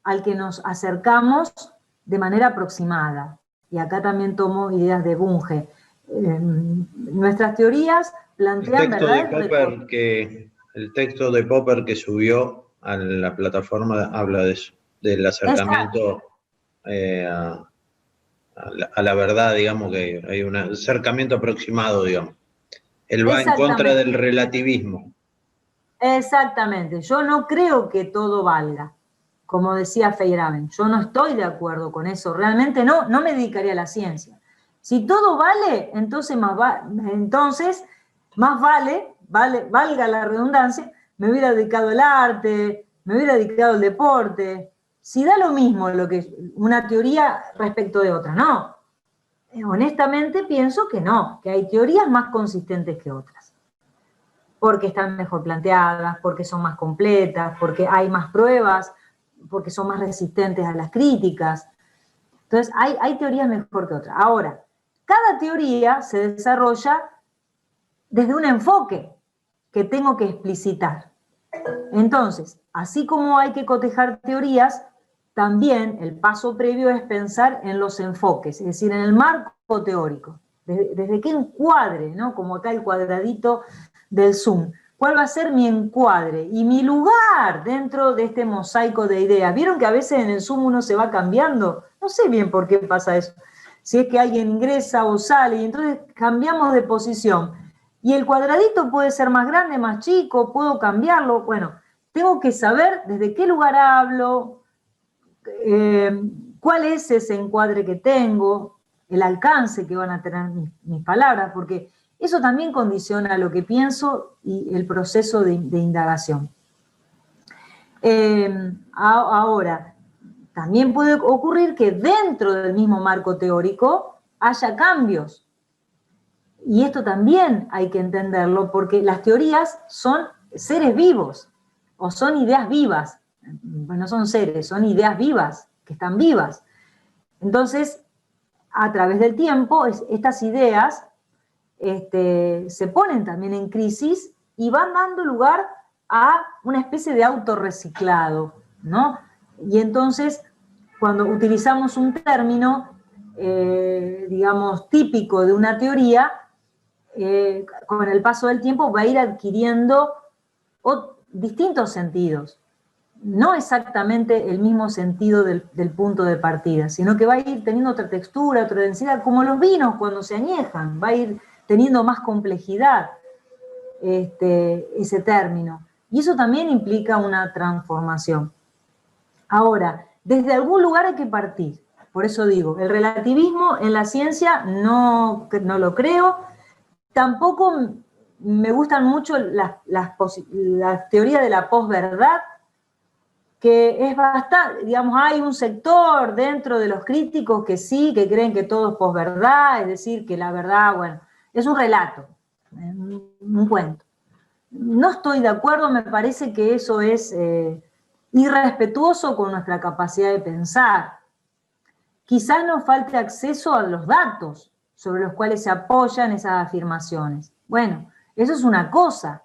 A: al que nos acercamos de manera aproximada. Y acá también tomo ideas de Bunge. Nuestras teorías plantean verdades.
D: El texto de Popper que subió a la plataforma habla de eso, del acercamiento a la verdad, digamos, que hay un acercamiento aproximado, digamos. Él va en contra del relativismo.
A: Exactamente. Yo no creo que todo valga, como decía Feyerabend. Yo no estoy de acuerdo con eso. Realmente no me dedicaría a la ciencia. Si todo vale, entonces más vale, valga la redundancia, me hubiera dedicado al arte, me hubiera dedicado al deporte. Si da lo mismo una teoría respecto de otra, no. Honestamente pienso que no, que hay teorías más consistentes que otras. Porque están mejor planteadas, porque son más completas, porque hay más pruebas, porque son más resistentes a las críticas. Entonces, hay teorías mejor que otras. Ahora, cada teoría se desarrolla desde un enfoque que tengo que explicitar. Entonces, así como hay que cotejar teorías, también el paso previo es pensar en los enfoques, es decir, en el marco teórico. Desde qué encuadre, ¿no? Como acá el cuadradito del Zoom. ¿Cuál va a ser mi encuadre y mi lugar dentro de este mosaico de ideas? ¿Vieron que a veces en el Zoom uno se va cambiando? No sé bien por qué pasa eso. Si es que alguien ingresa o sale y entonces cambiamos de posición. Y el cuadradito puede ser más grande, más chico, puedo cambiarlo. Bueno, tengo que saber desde qué lugar hablo, cuál es ese encuadre que tengo, el alcance que van a tener mis palabras, porque eso también condiciona lo que pienso y el proceso de indagación. Ahora, también puede ocurrir que dentro del mismo marco teórico haya cambios. Y esto también hay que entenderlo porque las teorías son seres vivos o son ideas vivas. No son seres, son ideas vivas, que están vivas. Entonces, a través del tiempo, estas ideas se ponen también en crisis y van dando lugar a una especie de autorreciclado, ¿no? Y entonces, cuando utilizamos un término, digamos, típico de una teoría, con el paso del tiempo va a ir adquiriendo distintos sentidos. No exactamente el mismo sentido del punto de partida, sino que va a ir teniendo otra textura, otra densidad, como los vinos cuando se añejan, va a ir teniendo más complejidad ese término. Y eso también implica una transformación. Ahora, desde algún lugar hay que partir. Por eso digo, el relativismo en la ciencia no lo creo. Tampoco me gustan mucho las teorías de la posverdad, que es bastante, digamos, hay un sector dentro de los críticos que sí, que creen que todo es posverdad, es decir, que la verdad, bueno, es un relato, un cuento. No estoy de acuerdo, me parece que eso es irrespetuoso con nuestra capacidad de pensar. Quizás nos falte acceso a los datos sobre los cuales se apoyan esas afirmaciones. Bueno, eso es una cosa.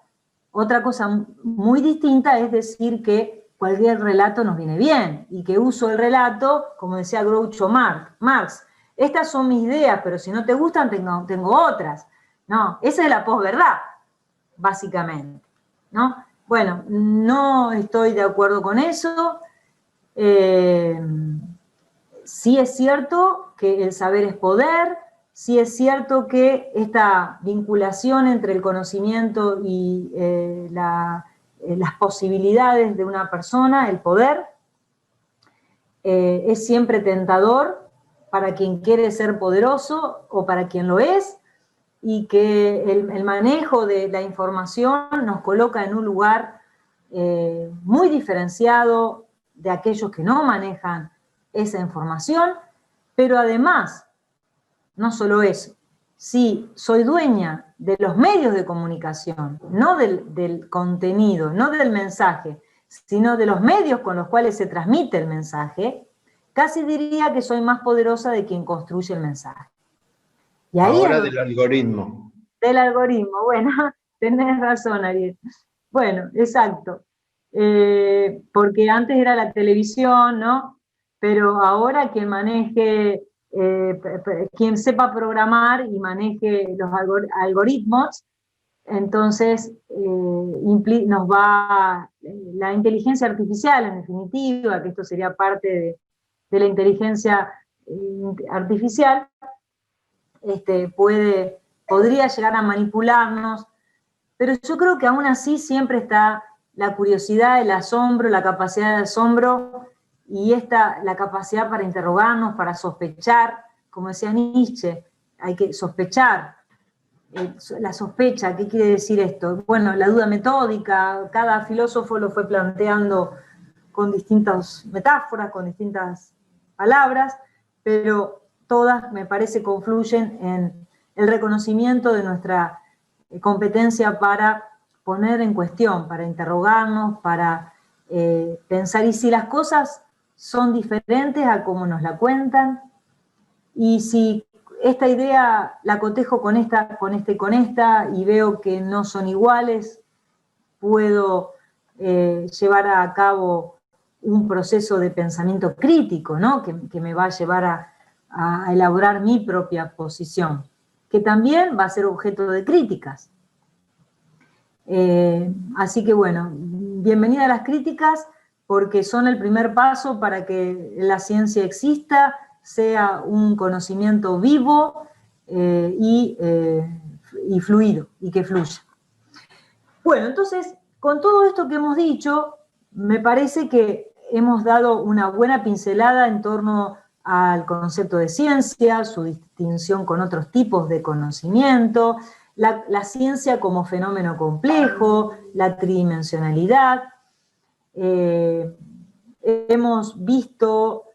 A: Otra cosa muy distinta es decir que cualquier relato nos viene bien y que uso el relato, como decía Groucho Marx. Estas son mis ideas, pero si no te gustan, tengo otras. No, esa es la posverdad, básicamente, ¿no? Bueno, no estoy de acuerdo con eso. Sí es cierto que el saber es poder, sí es cierto que esta vinculación entre el conocimiento y las posibilidades de una persona, el poder, es siempre tentador para quien quiere ser poderoso o para quien lo es, y que el manejo de la información nos coloca en un lugar muy diferenciado de aquellos que no manejan esa información, pero además, no solo eso, si soy dueña de los medios de comunicación, no del contenido, no del mensaje, sino de los medios con los cuales se transmite el mensaje, casi diría que soy más poderosa de quien construye el mensaje. Y ahí
D: ahora del algoritmo.
A: Del algoritmo, bueno, tenés razón, Ariel. Bueno, exacto. Porque antes era la televisión, ¿no? Pero ahora quien maneje, quien sepa programar y maneje los algoritmos, entonces nos va la inteligencia artificial, en definitiva, que esto sería parte de la inteligencia artificial, podría llegar a manipularnos, pero yo creo que aún así siempre está la curiosidad, el asombro, la capacidad de asombro y la capacidad para interrogarnos, para sospechar, como decía Nietzsche, hay que sospechar. La sospecha, ¿qué quiere decir esto? Bueno, la duda metódica, cada filósofo lo fue planteando con distintas metáforas, con distintas palabras, pero todas, me parece, confluyen en el reconocimiento de nuestra competencia para poner en cuestión, para interrogarnos, para pensar, y si las cosas son diferentes a como nos la cuentan, y si esta idea la cotejo con esta, y veo que no son iguales, puedo llevar a cabo un proceso de pensamiento crítico, ¿no? que me va a llevar a elaborar mi propia posición, que también va a ser objeto de críticas. Así que bueno, bienvenida a las críticas, porque son el primer paso para que la ciencia exista, sea un conocimiento vivo y fluido, y que fluya. Bueno, entonces, con todo esto que hemos dicho, me parece que hemos dado una buena pincelada en torno al concepto de ciencia, su distinción con otros tipos de conocimiento, la ciencia como fenómeno complejo, la tridimensionalidad. Hemos visto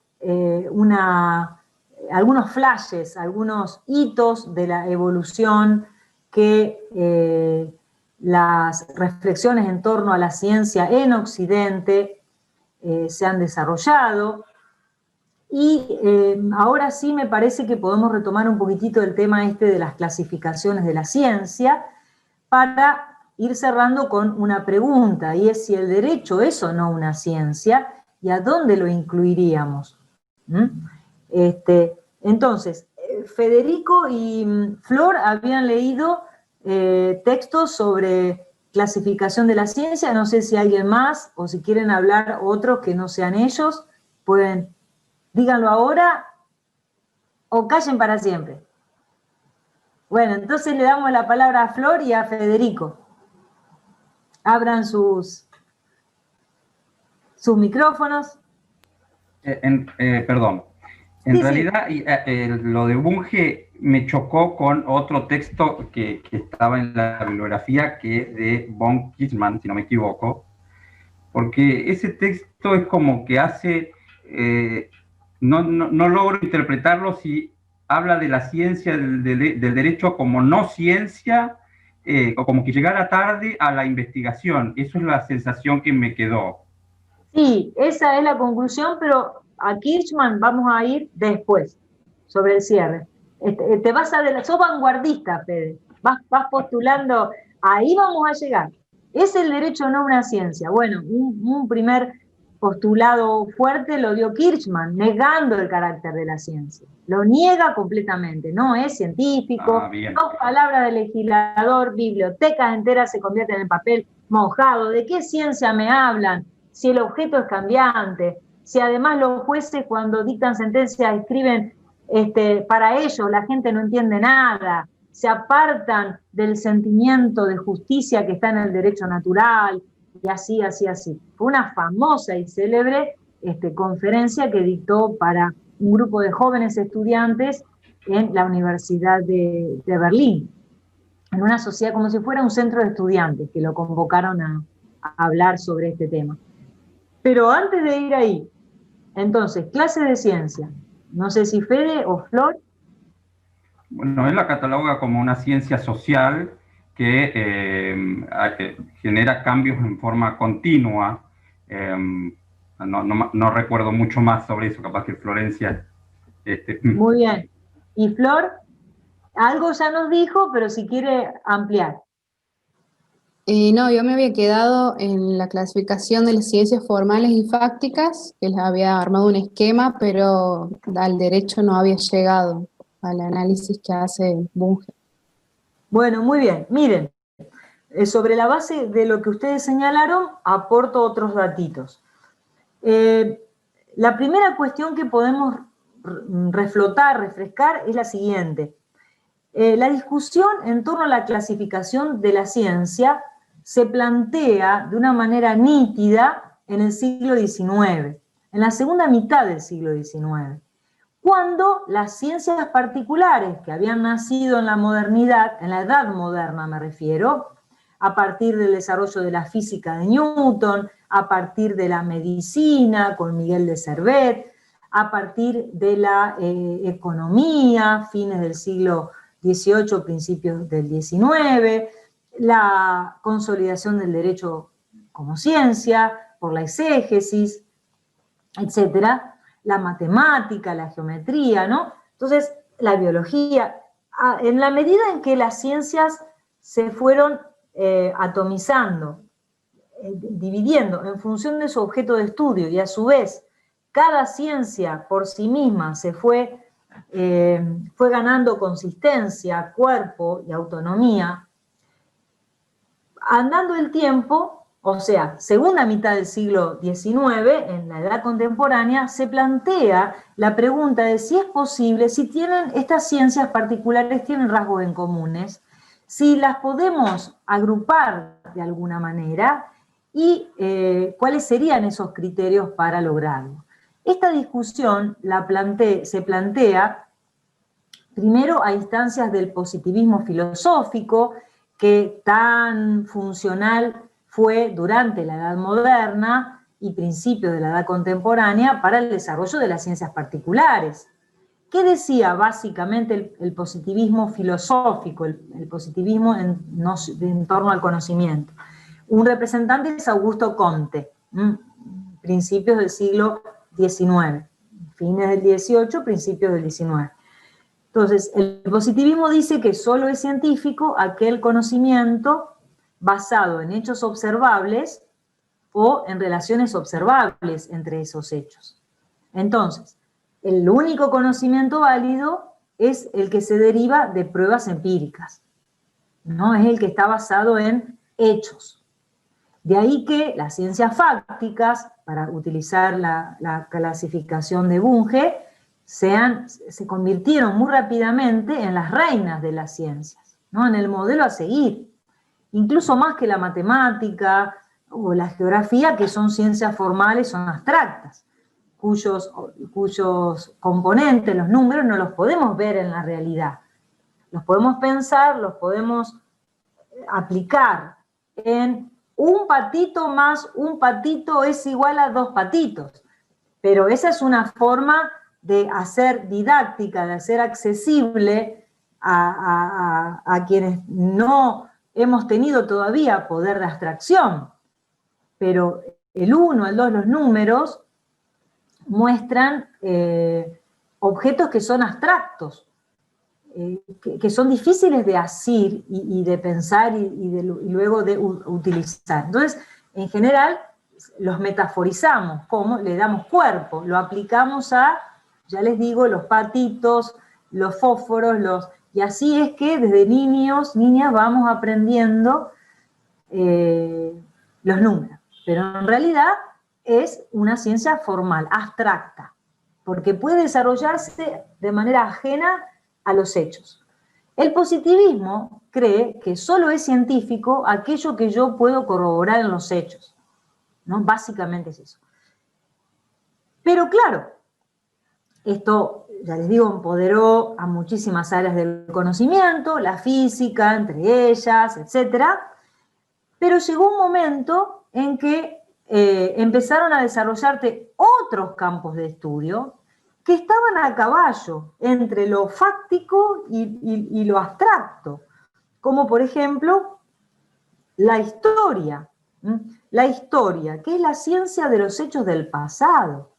A: algunos flashes, algunos hitos de la evolución que las reflexiones en torno a la ciencia en Occidente se han desarrollado. Y ahora sí me parece que podemos retomar un poquitito el tema de las clasificaciones de la ciencia para ir cerrando con una pregunta, y es si el derecho es o no una ciencia y a dónde lo incluiríamos. Entonces, Federico y Flor habían leído textos sobre clasificación de la ciencia. No sé si alguien más, o si quieren hablar otros que no sean ellos, díganlo ahora o callen para siempre. Bueno, entonces le damos la palabra a Flor y a Federico. Abran sus micrófonos.
E: Perdón. En
A: Sí,
E: realidad, lo de Bunge me chocó con otro texto que estaba en la bibliografía, que es de von Kissmann, si no me equivoco, porque ese texto es como que hace, no logro interpretarlo si habla de la ciencia del derecho como no ciencia, o como que llegara tarde a la investigación. Eso es la sensación que me quedó.
A: sí, esa es la conclusión, pero a Kirchmann vamos a ir después, sobre el cierre. Te vas a sos vanguardista, Fede, vas postulando, ahí vamos a llegar. ¿Es el derecho no una ciencia? Bueno, un primer postulado fuerte lo dio Kirchmann, negando el carácter de la ciencia. Lo niega completamente, no es científico, dos palabras del legislador, bibliotecas enteras se convierten en papel mojado. ¿De qué ciencia me hablan? Si el objeto es cambiante, si además los jueces cuando dictan sentencias escriben para ellos, la gente no entiende nada, se apartan del sentimiento de justicia que está en el derecho natural, y así. Fue una famosa y célebre conferencia que dictó para un grupo de jóvenes estudiantes en la Universidad de Berlín, en una sociedad como si fuera un centro de estudiantes que lo convocaron a hablar sobre este tema. Pero antes de ir ahí, entonces, clase de ciencia. No sé si Fede o Flor.
E: Bueno, él la cataloga como una ciencia social que genera cambios en forma continua. No recuerdo mucho más sobre eso, capaz que Florencia...
A: Muy bien. Y Flor, algo ya nos dijo, pero si quiere ampliar.
C: No, yo me había quedado en la clasificación de las ciencias formales y fácticas, que les había armado un esquema, pero al derecho no había llegado al análisis que hace Bunge.
A: Bueno, muy bien. Miren, sobre la base de lo que ustedes señalaron, aporto otros datitos. La primera cuestión que podemos refrescar, es la siguiente. La discusión en torno a la clasificación de la ciencia se plantea de una manera nítida en el siglo XIX, en la segunda mitad del siglo XIX, cuando las ciencias particulares que habían nacido en la modernidad, en la edad moderna me refiero, a partir del desarrollo de la física de Newton, a partir de la medicina con Miguel de Servet, a partir de la economía, fines del siglo XVIII, principios del XIX, la consolidación del derecho como ciencia, por la exégesis, etcétera, la matemática, la geometría, ¿no? Entonces, la biología, en la medida en que las ciencias se fueron atomizando, dividiendo en función de su objeto de estudio, y a su vez, cada ciencia por sí misma se fue ganando consistencia, cuerpo y autonomía, andando el tiempo, o sea, segunda mitad del siglo XIX, en la edad contemporánea, se plantea la pregunta de si es posible, si estas ciencias particulares tienen rasgos en comunes, si las podemos agrupar de alguna manera y cuáles serían esos criterios para lograrlo. Esta discusión se plantea primero a instancias del positivismo filosófico, que tan funcional fue durante la Edad Moderna y principios de la Edad Contemporánea para el desarrollo de las ciencias particulares. ¿Qué decía básicamente el positivismo filosófico, el positivismo en torno al conocimiento? Un representante es Augusto Comte, principios del siglo XIX, fines del XVIII, principios del XIX. Entonces, el positivismo dice que solo es científico aquel conocimiento basado en hechos observables o en relaciones observables entre esos hechos. Entonces, el único conocimiento válido es el que se deriva de pruebas empíricas, ¿no? Es el que está basado en hechos. De ahí que las ciencias fácticas, para utilizar la clasificación de Bunge, se convirtieron muy rápidamente en las reinas de las ciencias, ¿no? En el modelo a seguir, incluso más que la matemática o la geografía, que son ciencias formales, son abstractas. cuyos componentes, los números, no los podemos ver en la realidad. Los podemos pensar, los podemos aplicar en un patito más un patito es igual a 2 patitos. Pero esa es una forma de hacer didáctica, de hacer accesible a quienes no hemos tenido todavía poder de abstracción. Pero el 1, el 2, los números muestran objetos que son abstractos, que son difíciles de asir y de pensar y luego de utilizar. Entonces, en general, los metaforizamos, ¿cómo? Le damos cuerpo, lo aplicamos a, ya les digo, los patitos, los fósforos, y así es que desde niños, niñas, vamos aprendiendo los números. Pero en realidad es una ciencia formal, abstracta, porque puede desarrollarse de manera ajena a los hechos. El positivismo cree que solo es científico aquello que yo puedo corroborar en los hechos, ¿no? Básicamente es eso. Pero claro, esto, ya les digo, empoderó a muchísimas áreas del conocimiento, la física, entre ellas, etc. Pero llegó un momento en que empezaron a desarrollarse otros campos de estudio que estaban a caballo entre lo fáctico y lo abstracto, como por ejemplo la historia. La historia, que es la ciencia de los hechos del pasado.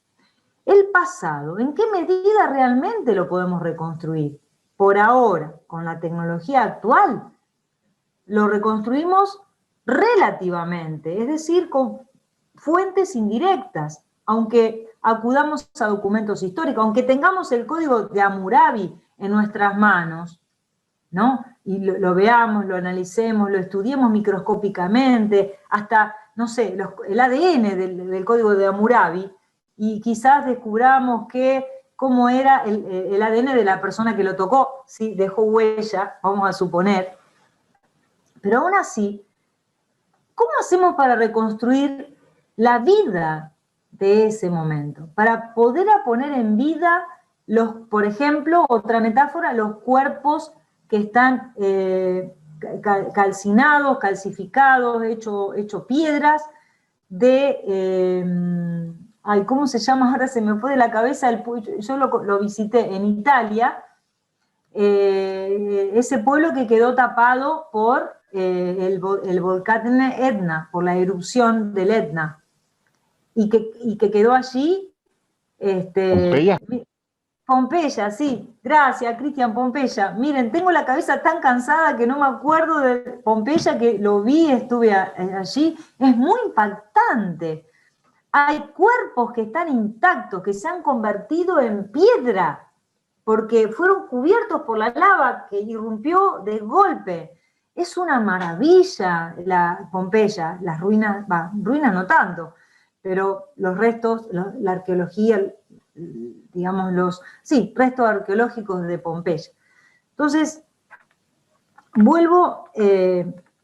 A: El pasado, ¿en qué medida realmente lo podemos reconstruir? Por ahora, con la tecnología actual, lo reconstruimos relativamente, es decir, con fuentes indirectas, aunque acudamos a documentos históricos, aunque tengamos el código de Hammurabi en nuestras manos, ¿no? Y lo veamos, lo analicemos, lo estudiemos microscópicamente, hasta, no sé, el ADN del código de Hammurabi, y quizás descubramos cómo era el ADN de la persona que lo tocó, ¿sí? Dejó huella, vamos a suponer. Pero aún así, ¿cómo hacemos para reconstruir la vida de ese momento? Para poder poner en vida, por ejemplo, otra metáfora, los cuerpos que están calcinados, calcificados, hecho piedras, ¿cómo se llama? Ahora se me fue de la cabeza, yo lo visité en Italia, ese pueblo que quedó tapado por el volcán Etna, por la erupción del Etna, y que quedó allí.
F: ¿Pompeya?
A: Pompeya, sí. Gracias, Cristian, Pompeya. Miren, tengo la cabeza tan cansada que no me acuerdo de Pompeya, que lo vi, estuve allí. Es muy impactante. Hay cuerpos que están intactos, que se han convertido en piedra, porque fueron cubiertos por la lava que irrumpió de golpe. Es una maravilla la Pompeya, las ruinas no tanto, pero los restos, la arqueología, digamos, restos arqueológicos de Pompeya. Entonces, vuelvo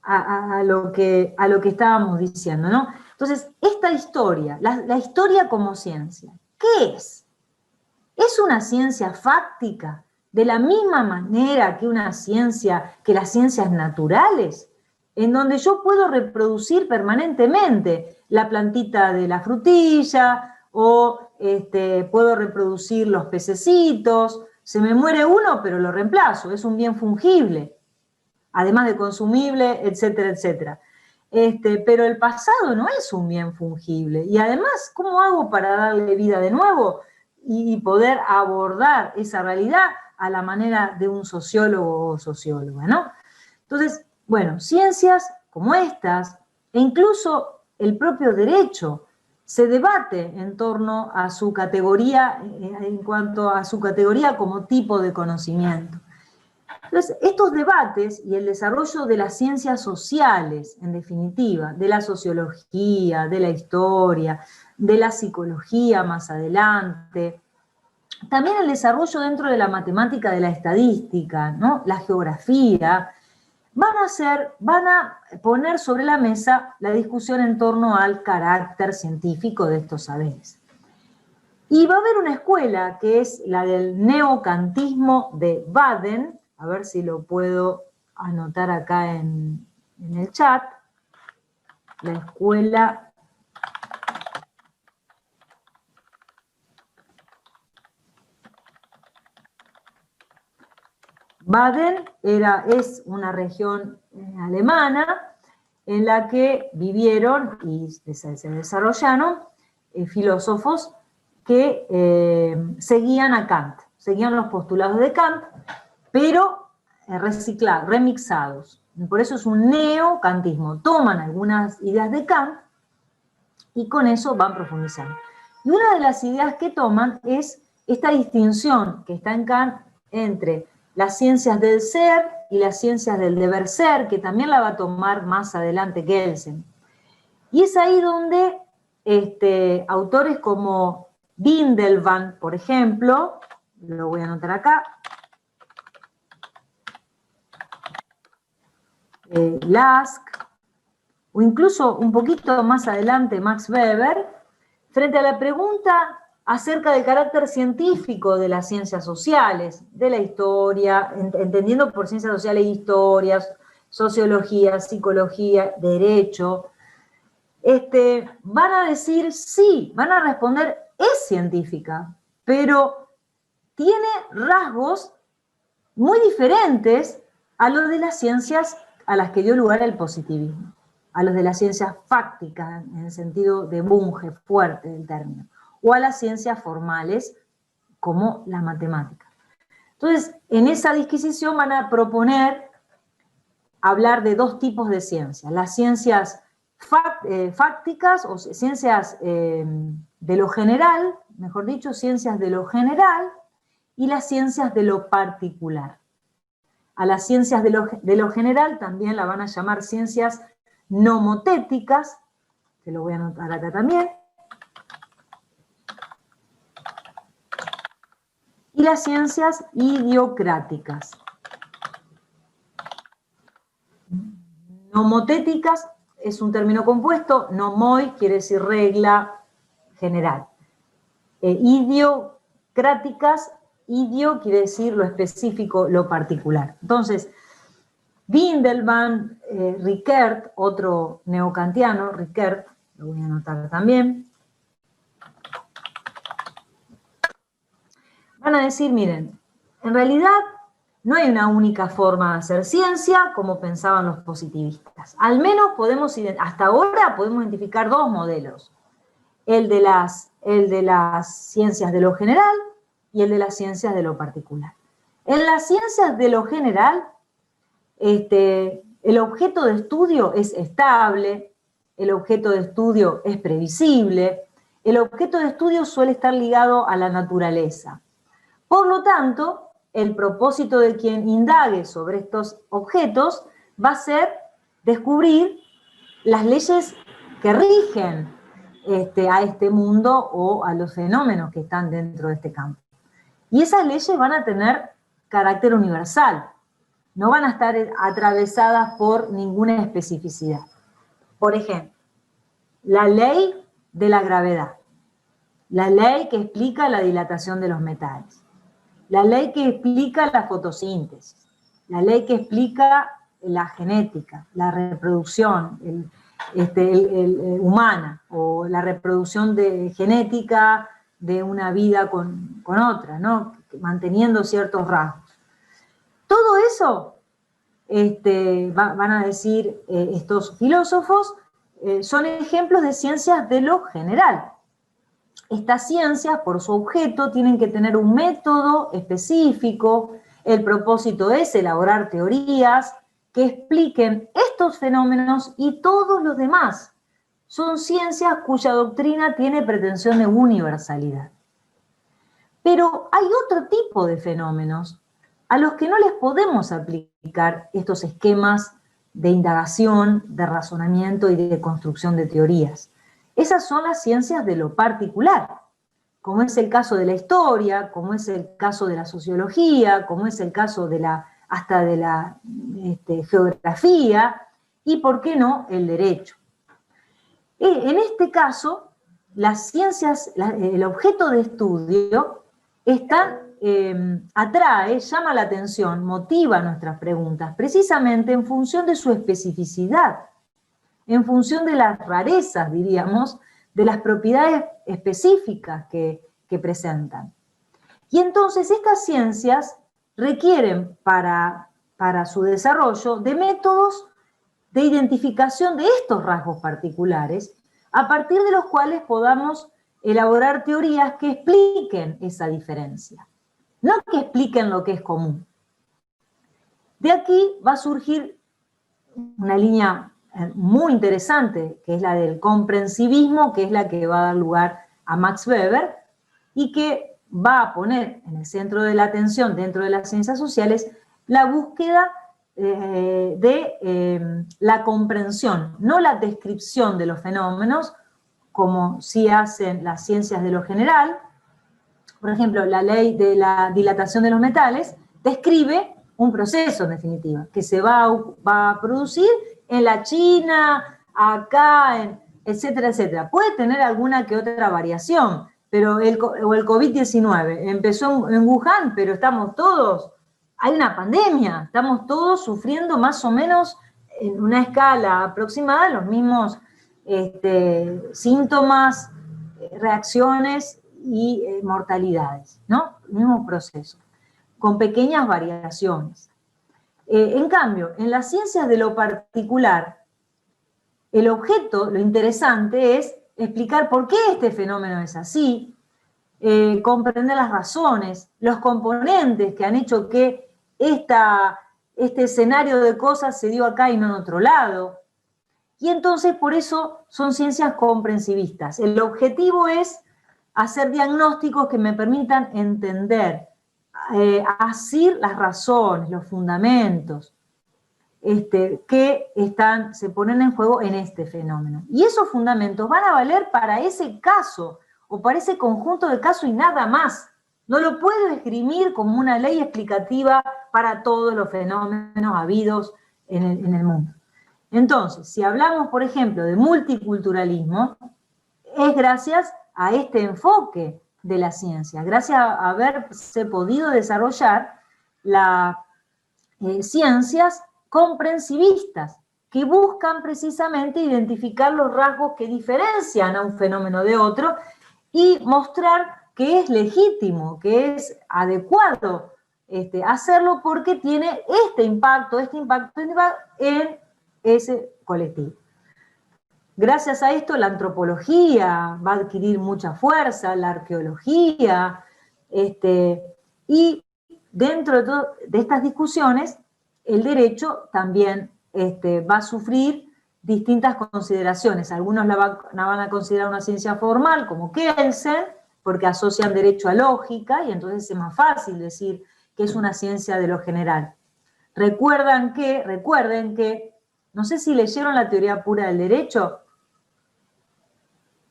A: a lo que estábamos diciendo, ¿no? Entonces, esta historia, la historia como ciencia, ¿qué es? ¿Es una ciencia fáctica de la misma manera que las ciencias naturales, en donde yo puedo reproducir permanentemente la plantita de la frutilla, o puedo reproducir los pececitos, se me muere uno, pero lo reemplazo, es un bien fungible, además de consumible, etcétera, etcétera. Pero el pasado no es un bien fungible, y además, ¿cómo hago para darle vida de nuevo y poder abordar esa realidad a la manera de un sociólogo o socióloga, ¿no? Entonces, bueno, ciencias como estas, e incluso el propio derecho, se debate en torno a su categoría, en cuanto a su categoría como tipo de conocimiento. Entonces, estos debates y el desarrollo de las ciencias sociales, en definitiva, de la sociología, de la historia, de la psicología más adelante, también el desarrollo dentro de la matemática de la estadística, ¿no? La geografía, van a poner sobre la mesa la discusión en torno al carácter científico de estos saberes. Y va a haber una escuela que es la del neocantismo de Baden, a ver si lo puedo anotar acá en el chat, la escuela Baden es una región alemana en la que vivieron y se desarrollaron filósofos que seguían a Kant, seguían los postulados de Kant, pero reciclados, remixados. Por eso es un neocantismo. Toman algunas ideas de Kant y con eso van profundizando. Y una de las ideas que toman es esta distinción que está en Kant entre las ciencias del ser y las ciencias del deber ser, que también la va a tomar más adelante Kelsen. Y es ahí donde autores como Windelband, por ejemplo, lo voy a anotar acá, Lask, o incluso un poquito más adelante Max Weber, frente a la pregunta acerca del carácter científico de las ciencias sociales, de la historia, entendiendo por ciencias sociales historias, sociología, psicología, derecho, van a decir sí, van a responder es científica, pero tiene rasgos muy diferentes a los de las ciencias a las que dio lugar el positivismo, a los de las ciencias fácticas, en el sentido de Bunge, fuerte del término, o a las ciencias formales, como la matemática. Entonces, en esa disquisición van a proponer hablar de dos tipos de ciencias, las ciencias fácticas, o ciencias de lo general, mejor dicho, ciencias de lo general, y las ciencias de lo particular. A las ciencias de lo general también la van a llamar ciencias nomotéticas, que lo voy a anotar acá también, y las ciencias idiocráticas. Nomotéticas es un término compuesto, nomoi quiere decir regla general. Idiocráticas, idio quiere decir lo específico, lo particular. Entonces, Windelband, Rickert, otro neocantiano, Rickert, lo voy a anotar también, van a decir, miren, en realidad no hay una única forma de hacer ciencia como pensaban los positivistas. Al menos hasta ahora podemos identificar dos modelos. El de las ciencias de lo general y el de las ciencias de lo particular. En las ciencias de lo general, el objeto de estudio es estable, el objeto de estudio es previsible, el objeto de estudio suele estar ligado a la naturaleza. Por lo tanto, el propósito de quien indague sobre estos objetos va a ser descubrir las leyes que rigen a este mundo o a los fenómenos que están dentro de este campo. Y esas leyes van a tener carácter universal, no van a estar atravesadas por ninguna especificidad. Por ejemplo, la ley de la gravedad, la ley que explica la dilatación de los metales, la ley que explica la fotosíntesis, la ley que explica la genética, la reproducción humana, o la reproducción genética de una vida con otra, ¿no? Manteniendo ciertos rasgos. Todo eso, van a decir estos filósofos, son ejemplos de ciencias de lo general. Estas ciencias, por su objeto, tienen que tener un método específico. El propósito es elaborar teorías que expliquen estos fenómenos y todos los demás. Son ciencias cuya doctrina tiene pretensión de universalidad. Pero hay otro tipo de fenómenos a los que no les podemos aplicar estos esquemas de indagación, de razonamiento y de construcción de teorías. Esas son las ciencias de lo particular, como es el caso de la historia, como es el caso de la sociología, como es el caso hasta de la geografía, y por qué no, el derecho. En este caso, las ciencias, el objeto de estudio atrae, llama la atención, motiva nuestras preguntas, precisamente en función de su especificidad, en función de las rarezas, diríamos, de las propiedades específicas que presentan. Y entonces estas ciencias requieren para su desarrollo de métodos de identificación de estos rasgos particulares, a partir de los cuales podamos elaborar teorías que expliquen esa diferencia, no que expliquen lo que es común. De aquí va a surgir una línea muy interesante, que es la del comprensivismo, que es la que va a dar lugar a Max Weber, y que va a poner en el centro de la atención, dentro de las ciencias sociales, la búsqueda de la comprensión, no la descripción de los fenómenos, como sí hacen las ciencias de lo general. Por ejemplo, la ley de la dilatación de los metales describe un proceso, en definitiva, que se va a producir en la China, acá, etcétera, etcétera. Puede tener alguna que otra variación, pero el COVID-19 empezó en Wuhan, pero estamos todos, hay una pandemia, estamos todos sufriendo más o menos en una escala aproximada los mismos síntomas, reacciones y mortalidades, ¿no? El mismo proceso, con pequeñas variaciones. En cambio, en las ciencias de lo particular, el objeto, lo interesante es explicar por qué este fenómeno es así, comprender las razones, los componentes que han hecho que este escenario de cosas se dio acá y no en otro lado. Y entonces por eso son ciencias comprensivistas. El objetivo es hacer diagnósticos que me permitan entender, asir las razones, los fundamentos que se ponen en juego en este fenómeno. Y esos fundamentos van a valer para ese caso o para ese conjunto de casos y nada más. No lo puedo esgrimir como una ley explicativa para todos los fenómenos habidos en el mundo. Entonces, si hablamos, por ejemplo, de multiculturalismo, es gracias a este enfoque de la ciencia, gracias a haberse podido desarrollar las ciencias comprensivistas, que buscan precisamente identificar los rasgos que diferencian a un fenómeno de otro y mostrar que es legítimo, que es adecuado hacerlo porque tiene este impacto en ese colectivo. Gracias a esto la antropología va a adquirir mucha fuerza, la arqueología, y dentro de estas discusiones el derecho también va a sufrir distintas consideraciones. Algunos la van a considerar una ciencia formal, como Kelsen, porque asocian derecho a lógica, y entonces es más fácil decir que es una ciencia de lo general. Recuerden que, no sé si leyeron la teoría pura del derecho.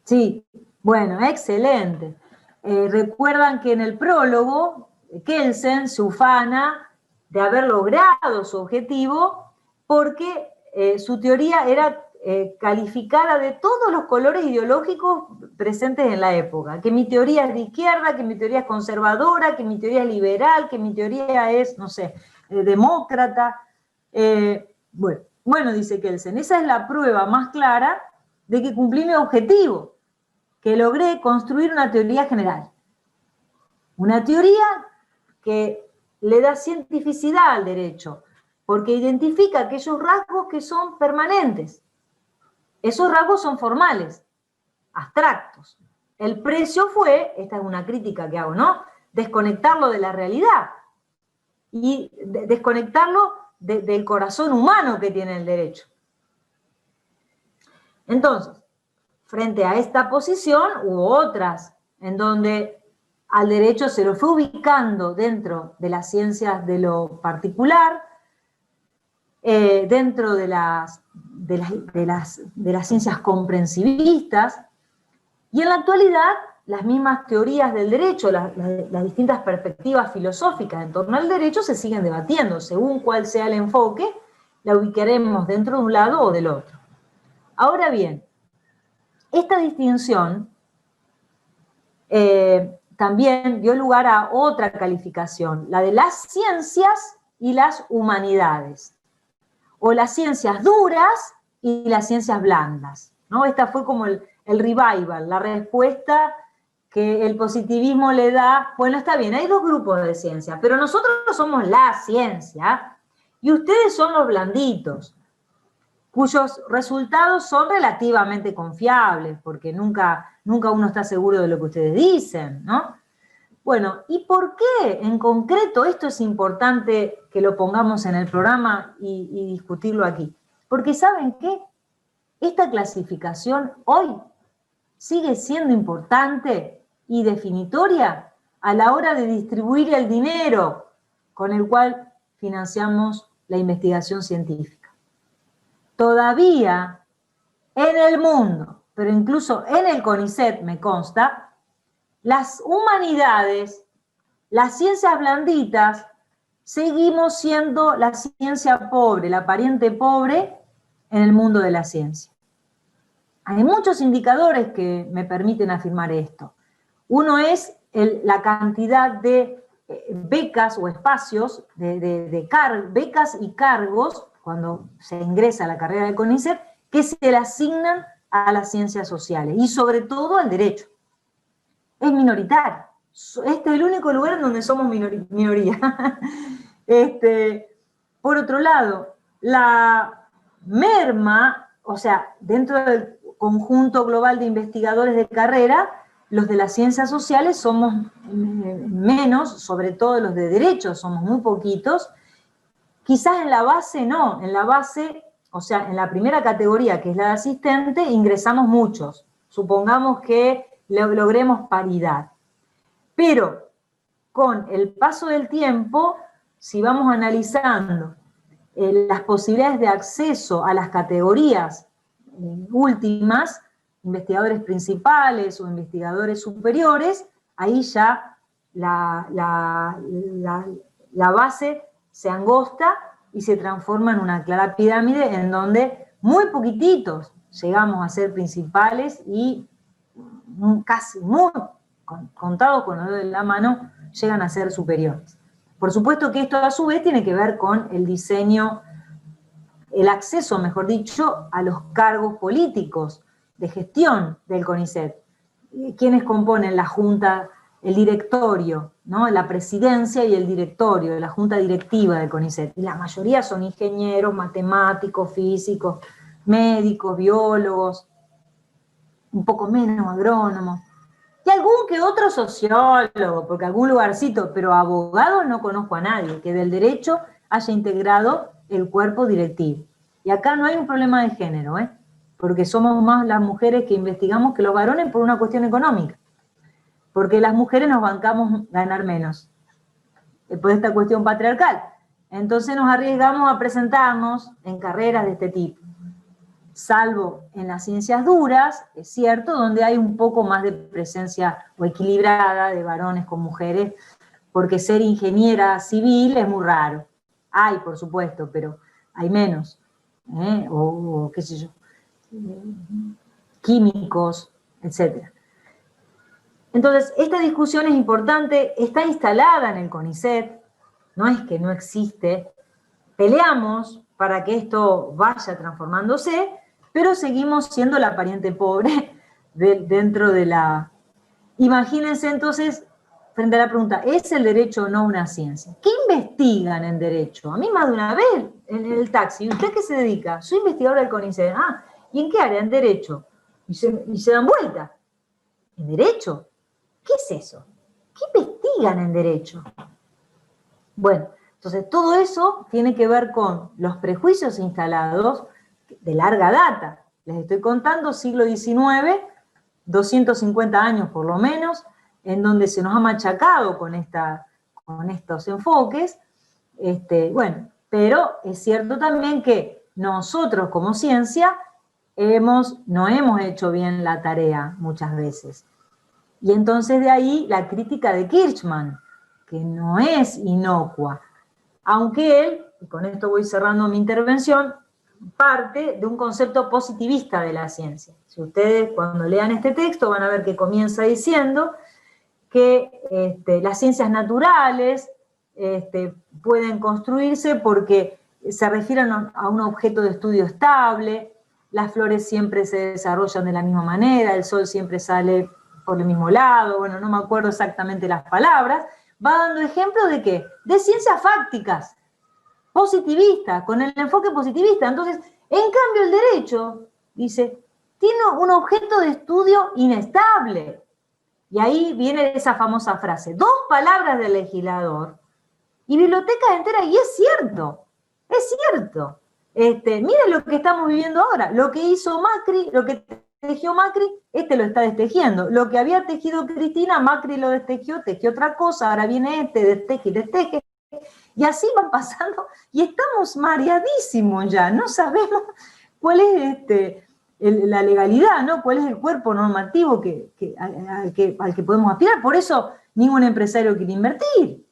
A: Sí, bueno, excelente. Recuerdan que en el prólogo, Kelsen se ufana de haber logrado su objetivo porque su teoría era calificada de todos los colores ideológicos presentes en la época, que mi teoría es de izquierda, que mi teoría es conservadora, que mi teoría es liberal, que mi teoría es, no sé, demócrata. Bueno, dice Kelsen, esa es la prueba más clara de que cumplí mi objetivo, que logré construir una teoría general. Una teoría que le da cientificidad al derecho, porque identifica aquellos rasgos que son permanentes. Esos rasgos son formales, abstractos. El precio fue, esta es una crítica que hago, ¿no?, desconectarlo de la realidad y desconectarlo del corazón humano que tiene el derecho. Entonces, frente a esta posición hubo otras en donde al derecho se lo fue ubicando dentro de las ciencias de lo particular, dentro de las ciencias comprensivistas, y en la actualidad las mismas teorías del derecho, las distintas perspectivas filosóficas en torno al derecho se siguen debatiendo. Según cuál sea el enfoque, la ubicaremos dentro de un lado o del otro. Ahora bien, esta distinción también dio lugar a otra calificación, la de las ciencias y las humanidades, o las ciencias duras y las ciencias blandas, ¿no? Esta fue como el revival, la respuesta que el positivismo le da. Bueno, está bien, hay dos grupos de ciencia, pero nosotros somos la ciencia y ustedes son los blanditos, cuyos resultados son relativamente confiables, porque nunca uno está seguro de lo que ustedes dicen, ¿no? Bueno, ¿y por qué en concreto esto es importante que lo pongamos en el programa y discutirlo aquí? Porque ¿saben qué? Esta clasificación hoy sigue siendo importante y definitoria a la hora de distribuir el dinero con el cual financiamos la investigación científica. Todavía en el mundo, pero incluso en el CONICET me consta, las humanidades, las ciencias blanditas, seguimos siendo la ciencia pobre, la pariente pobre en el mundo de la ciencia. Hay muchos indicadores que me permiten afirmar esto. Uno es la cantidad de becas o espacios, becas y cargos, cuando se ingresa a la carrera del CONICET, que se le asignan a las ciencias sociales, y sobre todo al derecho. Es minoritario. Este es el único lugar en donde somos minoría. Por otro lado, la merma, o sea, dentro del conjunto global de investigadores de carrera, los de las ciencias sociales somos menos, sobre todo los de derecho somos muy poquitos. Quizás en la base no, en la base, o sea, en la primera categoría, que es la de asistente, ingresamos muchos. Supongamos que logremos paridad. Pero con el paso del tiempo, si vamos analizando las posibilidades de acceso a las categorías últimas, investigadores principales o investigadores superiores, ahí ya la base se angosta y se transforma en una clara pirámide en donde muy poquititos llegamos a ser principales y casi muy contados con los dedos de la mano llegan a ser superiores. Por supuesto que esto a su vez tiene que ver con el diseño, el acceso, mejor dicho, a los cargos políticos de gestión del CONICET. ¿Quiénes componen la junta, el directorio, ¿no? La presidencia y el directorio, la junta directiva del CONICET? Y la mayoría son ingenieros, matemáticos, físicos, médicos, biólogos, un poco menos agrónomos. Y algún que otro sociólogo, porque algún lugarcito, pero abogado no conozco a nadie que del derecho haya integrado el cuerpo directivo. Y acá no hay un problema de género, porque somos más las mujeres que investigamos que los varones por una cuestión económica. Porque las mujeres nos bancamos ganar menos, por esta cuestión patriarcal. Entonces nos arriesgamos a presentarnos en carreras de este tipo. Salvo en las ciencias duras, es cierto, donde hay un poco más de presencia o equilibrada de varones con mujeres, porque ser ingeniera civil es muy raro. Hay, por supuesto, pero hay menos. O qué sé yo, químicos, etc. Entonces, esta discusión es importante, está instalada en el CONICET, no es que no existe, peleamos para que esto vaya transformándose, pero seguimos siendo la pariente pobre dentro de la... Imagínense entonces, frente a la pregunta, ¿es el derecho o no una ciencia? ¿Qué investigan en derecho? A mí más de una vez en el taxi, ¿usted qué se dedica? Soy investigadora del CONICET. Ah, ¿y en qué área? En derecho. Y se dan vuelta. ¿En derecho? ¿Qué es eso? ¿Qué investigan en derecho? Bueno, entonces todo eso tiene que ver con los prejuicios instalados de larga data. Les estoy contando siglo XIX, 250 años por lo menos, en donde se nos ha machacado con estos enfoques. Bueno, pero es cierto también que nosotros como ciencia no hemos hecho bien la tarea muchas veces. Y entonces de ahí la crítica de Kirchmann, que no es inocua, aunque él, y con esto voy cerrando mi intervención, parte de un concepto positivista de la ciencia. Si ustedes cuando lean este texto van a ver que comienza diciendo que las ciencias naturales pueden construirse porque se refieren a un objeto de estudio estable, las flores siempre se desarrollan de la misma manera, el sol siempre sale por el mismo lado, bueno, no me acuerdo exactamente las palabras, va dando ejemplos de ¿qué? De ciencias fácticas, positivistas, con el enfoque positivista. Entonces, en cambio el derecho, dice, tiene un objeto de estudio inestable. Y ahí viene esa famosa frase, 2 palabras del legislador y bibliotecas enteras, y es cierto, es cierto. Miren lo que estamos viviendo ahora, lo que hizo Macri, lo que tejió Macri, lo está destejiendo. Lo que había tejido Cristina, Macri lo destejió, tejió otra cosa, ahora viene desteje y desteje. Y así van pasando, y estamos mareadísimos ya, no sabemos cuál es la legalidad, ¿no? Cuál es el cuerpo normativo al que podemos aspirar. Por eso ningún empresario quiere invertir.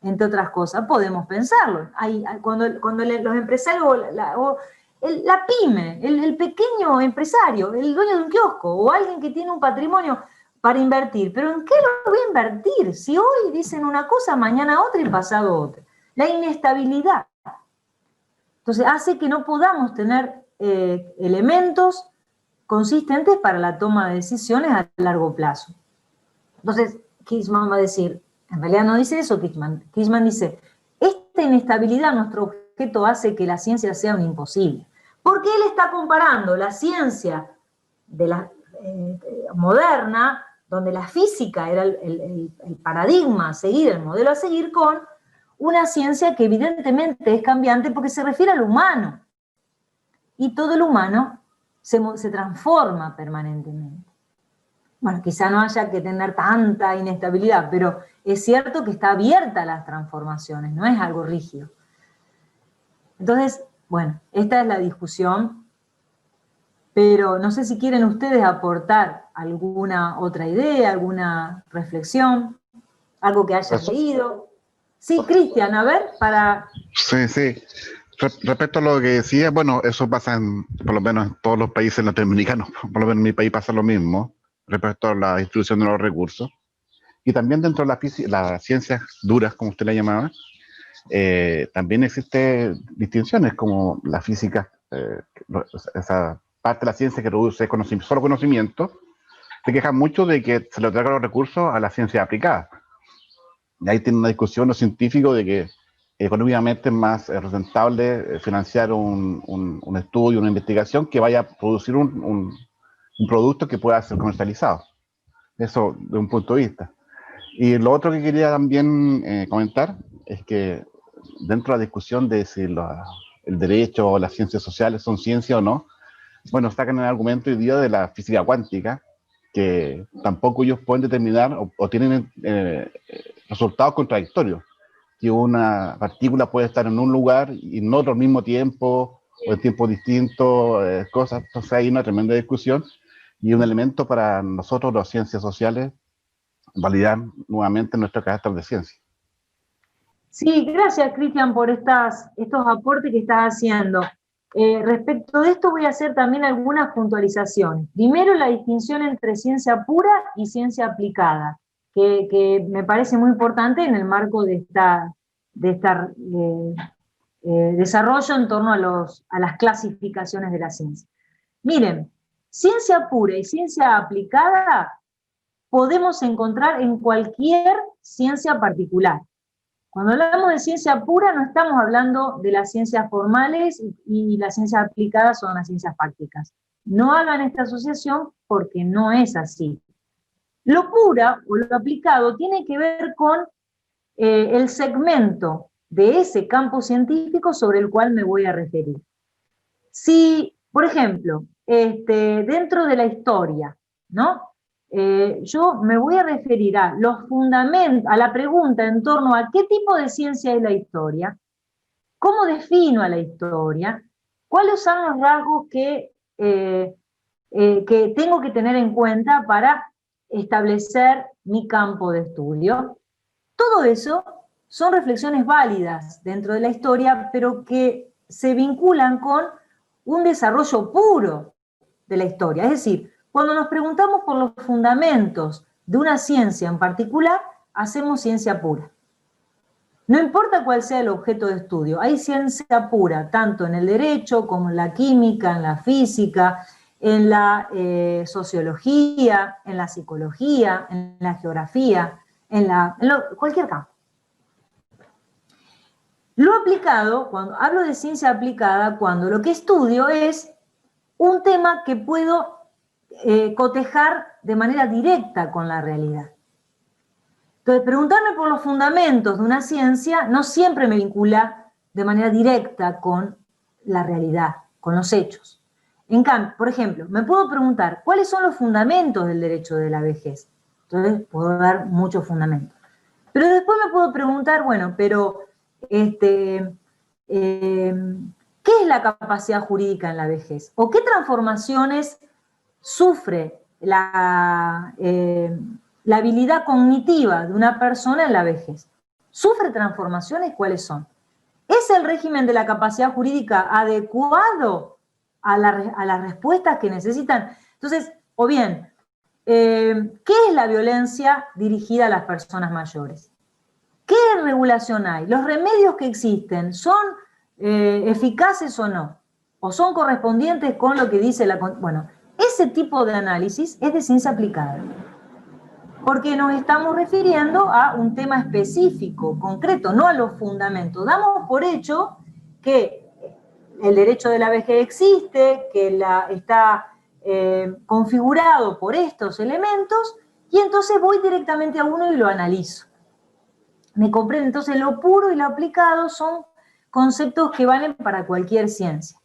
A: Entre otras cosas, podemos pensarlo. Cuando los empresarios, la pyme, el pequeño empresario, el dueño de un kiosco, o alguien que tiene un patrimonio para invertir, ¿pero en qué lo voy a invertir? Si hoy dicen una cosa, mañana otra y pasado otra. La inestabilidad. Entonces hace que no podamos tener elementos consistentes para la toma de decisiones a largo plazo. Entonces, Kirchmann va a decir, en realidad no dice eso Kirchmann. Kirchmann dice, esta inestabilidad nuestro objeto hace que la ciencia sea un imposible. Porque él está comparando la ciencia de la moderna, donde la física era el paradigma a seguir, el modelo a seguir, con una ciencia que evidentemente es cambiante porque se refiere al humano. Y todo el humano se transforma permanentemente. Bueno, quizá no haya que tener tanta inestabilidad, pero es cierto que está abierta a las transformaciones, no es algo rígido. Entonces, bueno, esta es la discusión, pero no sé si quieren ustedes aportar alguna otra idea, alguna reflexión, algo que hayan leído. Sí, Cristian, a ver, para...
F: Sí. Respecto a lo que decía, bueno, eso pasa por lo menos en todos los países latinoamericanos, por lo menos en mi país pasa lo mismo, respecto a la distribución de los recursos. Y también dentro de las ciencias duras, como usted la llamaba, también existen distinciones como la física, esa parte de la ciencia que reduce solo conocimiento, se quejan mucho de que se le otorgan los recursos a la ciencia aplicada. Y ahí tiene una discusión los científicos de que económicamente es más rentable financiar un estudio, una investigación que vaya a producir un producto que pueda ser comercializado. Eso de un punto de vista. Y lo otro que quería también comentar es que dentro de la discusión de si el derecho o las ciencias sociales son ciencia o no, bueno, sacan el argumento hoy día de la física cuántica, que tampoco ellos pueden determinar o tienen resultados contradictorios. Que una partícula puede estar en un lugar y en otro al mismo tiempo, o en tiempos distintos, cosas. Entonces hay una tremenda discusión y un elemento para nosotros, las ciencias sociales, validar nuevamente nuestro carácter de ciencia.
A: Sí, gracias, Cristian, por estos aportes que estás haciendo. Respecto de esto voy a hacer también algunas puntualizaciones. Primero, la distinción entre ciencia pura y ciencia aplicada, que me parece muy importante en el marco de desarrollo en torno a las clasificaciones de la ciencia. Miren, ciencia pura y ciencia aplicada podemos encontrar en cualquier ciencia particular. Cuando hablamos de ciencia pura no estamos hablando de las ciencias formales y las ciencias aplicadas son las ciencias prácticas. No hagan esta asociación porque no es así. Lo pura o lo aplicado tiene que ver con el segmento de ese campo científico sobre el cual me voy a referir. Si, por ejemplo, dentro de la historia, ¿no? Yo me voy a referir a los fundamentos, a la pregunta en torno a qué tipo de ciencia es la historia, cómo defino a la historia, cuáles son los rasgos que tengo que tener en cuenta para establecer mi campo de estudio. Todo eso son reflexiones válidas dentro de la historia, pero que se vinculan con un desarrollo puro de la historia. Es decir, cuando nos preguntamos por los fundamentos de una ciencia en particular, hacemos ciencia pura. No importa cuál sea el objeto de estudio, hay ciencia pura, tanto en el derecho como en la química, en la física, en la sociología, en la psicología, en la geografía, cualquier campo. Lo aplicado, cuando hablo de ciencia aplicada, cuando lo que estudio es un tema que puedo cotejar de manera directa con la realidad. Entonces, preguntarme por los fundamentos de una ciencia no siempre me vincula de manera directa con la realidad, con los hechos. En cambio, por ejemplo, me puedo preguntar, ¿cuáles son los fundamentos del derecho de la vejez? Entonces, puedo dar muchos fundamentos. Pero después me puedo preguntar, bueno, pero, ¿qué es la capacidad jurídica en la vejez? ¿O qué transformaciones sufre la habilidad cognitiva de una persona en la vejez? ¿Sufre transformaciones? ¿Cuáles son? ¿Es el régimen de la capacidad jurídica adecuado a las respuestas que necesitan? Entonces, o bien, ¿qué es la violencia dirigida a las personas mayores? ¿Qué regulación hay? ¿Los remedios que existen son eficaces o no? ¿O son correspondientes con lo que dice la... Bueno, ese tipo de análisis es de ciencia aplicada, porque nos estamos refiriendo a un tema específico, concreto, no a los fundamentos. Damos por hecho que el derecho de la vejez existe, que está configurado por estos elementos, y entonces voy directamente a uno y lo analizo. ¿Me comprende? Entonces lo puro y lo aplicado son conceptos que valen para cualquier ciencia.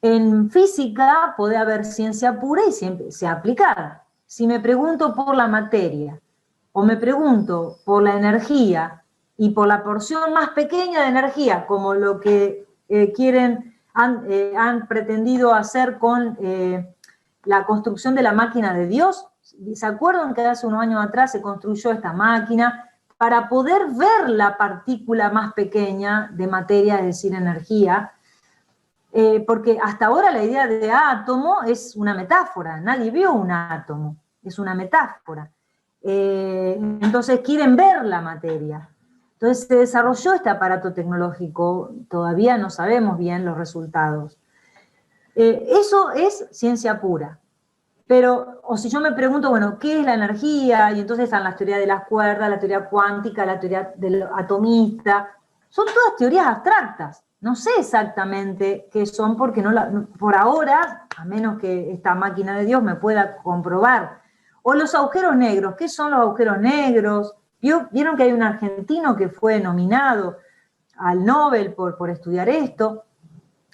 A: En física puede haber ciencia pura y ciencia aplicada. Si me pregunto por la materia, o me pregunto por la energía, y por la porción más pequeña de energía, como lo que han pretendido hacer con la construcción de la máquina de Dios. ¿Se acuerdan que hace unos años atrás se construyó esta máquina para poder ver la partícula más pequeña de materia, es decir, energía? Porque hasta ahora la idea de átomo es una metáfora, nadie vio un átomo, es una metáfora. Entonces quieren ver la materia. Entonces se desarrolló este aparato tecnológico, todavía no sabemos bien los resultados. Eso es ciencia pura. Pero, o si yo me pregunto, bueno, ¿qué es la energía? Y entonces están las teorías de las cuerdas, la teoría cuántica, la teoría del atomista. Son todas teorías abstractas. No sé exactamente qué son, porque por ahora, a menos que esta máquina de Dios me pueda comprobar. O los agujeros negros. ¿Qué son los agujeros negros? ¿Vieron que hay un argentino que fue nominado al Nobel por estudiar esto?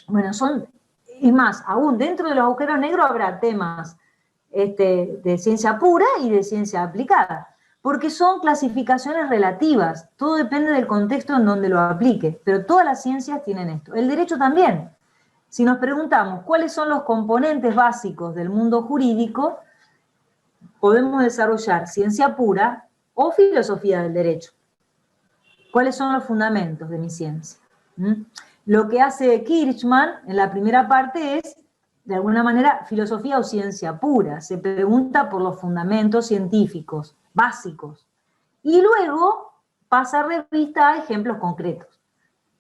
A: Bueno, es más, aún dentro de los agujeros negros habrá temas de ciencia pura y de ciencia aplicada, porque son clasificaciones relativas, todo depende del contexto en donde lo aplique, pero todas las ciencias tienen esto. El derecho también. Si nos preguntamos cuáles son los componentes básicos del mundo jurídico, podemos desarrollar ciencia pura o filosofía del derecho. ¿Cuáles son los fundamentos de mi ciencia? Lo que hace Kirchmann en la primera parte es, de alguna manera, filosofía o ciencia pura. Se pregunta por los fundamentos científicos básicos. Y luego pasa revista a ejemplos concretos.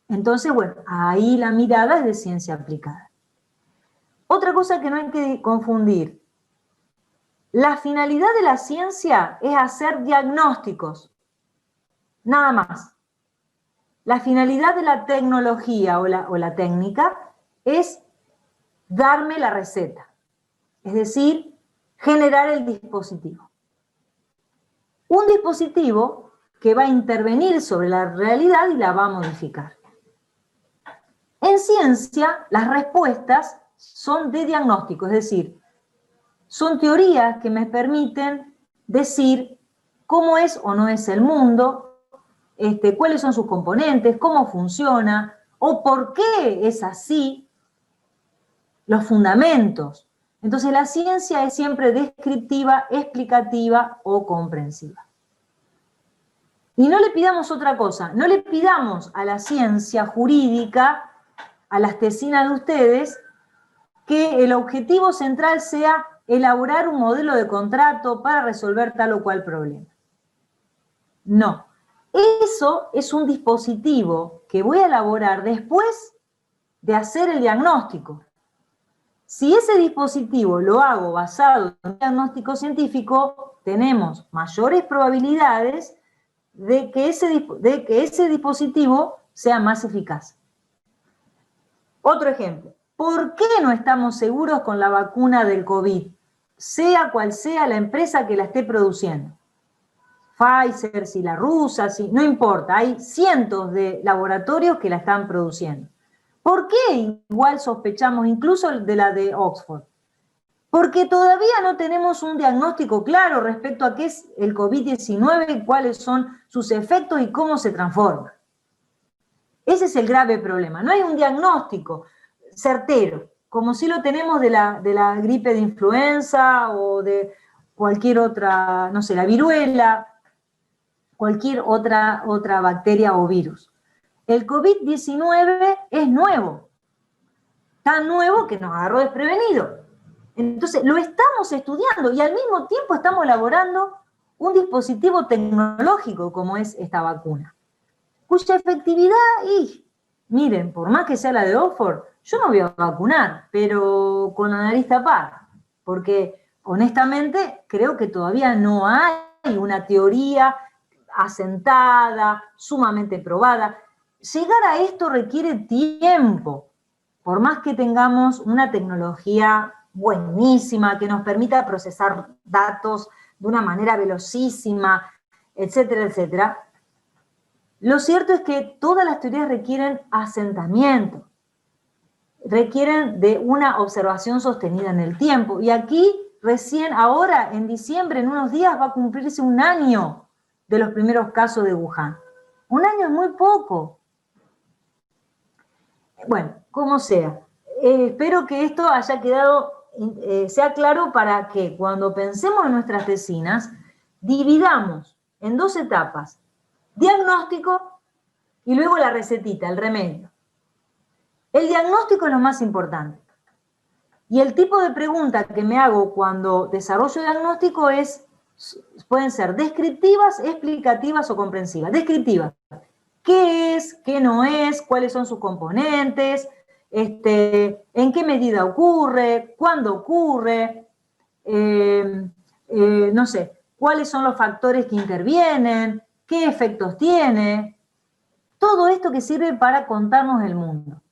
A: Entonces, bueno, ahí la mirada es de ciencia aplicada. Otra cosa que no hay que confundir. La finalidad de la ciencia es hacer diagnósticos. Nada más. La finalidad de la tecnología o la técnica es darme la receta, es decir, generar el dispositivo. Un dispositivo que va a intervenir sobre la realidad y la va a modificar. En ciencia, las respuestas son de diagnóstico, es decir, son teorías que me permiten decir cómo es o no es el mundo, cuáles son sus componentes, cómo funciona, o por qué es así, los fundamentos. Entonces la ciencia es siempre descriptiva, explicativa o comprensiva. Y no le pidamos otra cosa, no le pidamos a la ciencia jurídica, a las tesinas de ustedes, que el objetivo central sea elaborar un modelo de contrato para resolver tal o cual problema. No. Eso es un dispositivo que voy a elaborar después de hacer el diagnóstico. Si ese dispositivo lo hago basado en un diagnóstico científico, tenemos mayores probabilidades de que ese dispositivo sea más eficaz. Otro ejemplo. ¿Por qué no estamos seguros con la vacuna del COVID? Sea cual sea la empresa que la esté produciendo. Pfizer, si la rusa, no importa, hay cientos de laboratorios que la están produciendo. ¿Por qué igual sospechamos incluso de la de Oxford? Porque todavía no tenemos un diagnóstico claro respecto a qué es el COVID-19, cuáles son sus efectos y cómo se transforma. Ese es el grave problema. No hay un diagnóstico certero, como si lo tenemos de la gripe de influenza o de cualquier otra, no sé, la viruela, cualquier otra bacteria o virus. El COVID-19 es nuevo, tan nuevo que nos agarró desprevenido. Entonces, lo estamos estudiando y al mismo tiempo estamos elaborando un dispositivo tecnológico como es esta vacuna, cuya efectividad, miren, por más que sea la de Oxford, yo no voy a vacunar, pero con la nariz tapada, porque honestamente creo que todavía no hay una teoría asentada, sumamente probada. Llegar a esto requiere tiempo, por más que tengamos una tecnología buenísima que nos permita procesar datos de una manera velocísima, etcétera, etcétera. Lo cierto es que todas las teorías requieren asentamiento, requieren de una observación sostenida en el tiempo. Y aquí, recién ahora, en diciembre, en unos días, va a cumplirse 1 año de los primeros casos de Wuhan. 1 año es muy poco. Bueno, como sea. Espero que esto haya quedado, sea claro para que cuando pensemos en nuestras tesinas, dividamos en 2 etapas. Diagnóstico y luego la recetita, el remedio. El diagnóstico es lo más importante. Y el tipo de pregunta que me hago cuando desarrollo diagnóstico pueden ser descriptivas, explicativas o comprensivas. Descriptivas. ¿Qué es? ¿Qué no es? ¿Cuáles son sus componentes? ¿En qué medida ocurre? ¿Cuándo ocurre? No sé. ¿Cuáles son los factores que intervienen? ¿Qué efectos tiene? Todo esto que sirve para contarnos el mundo.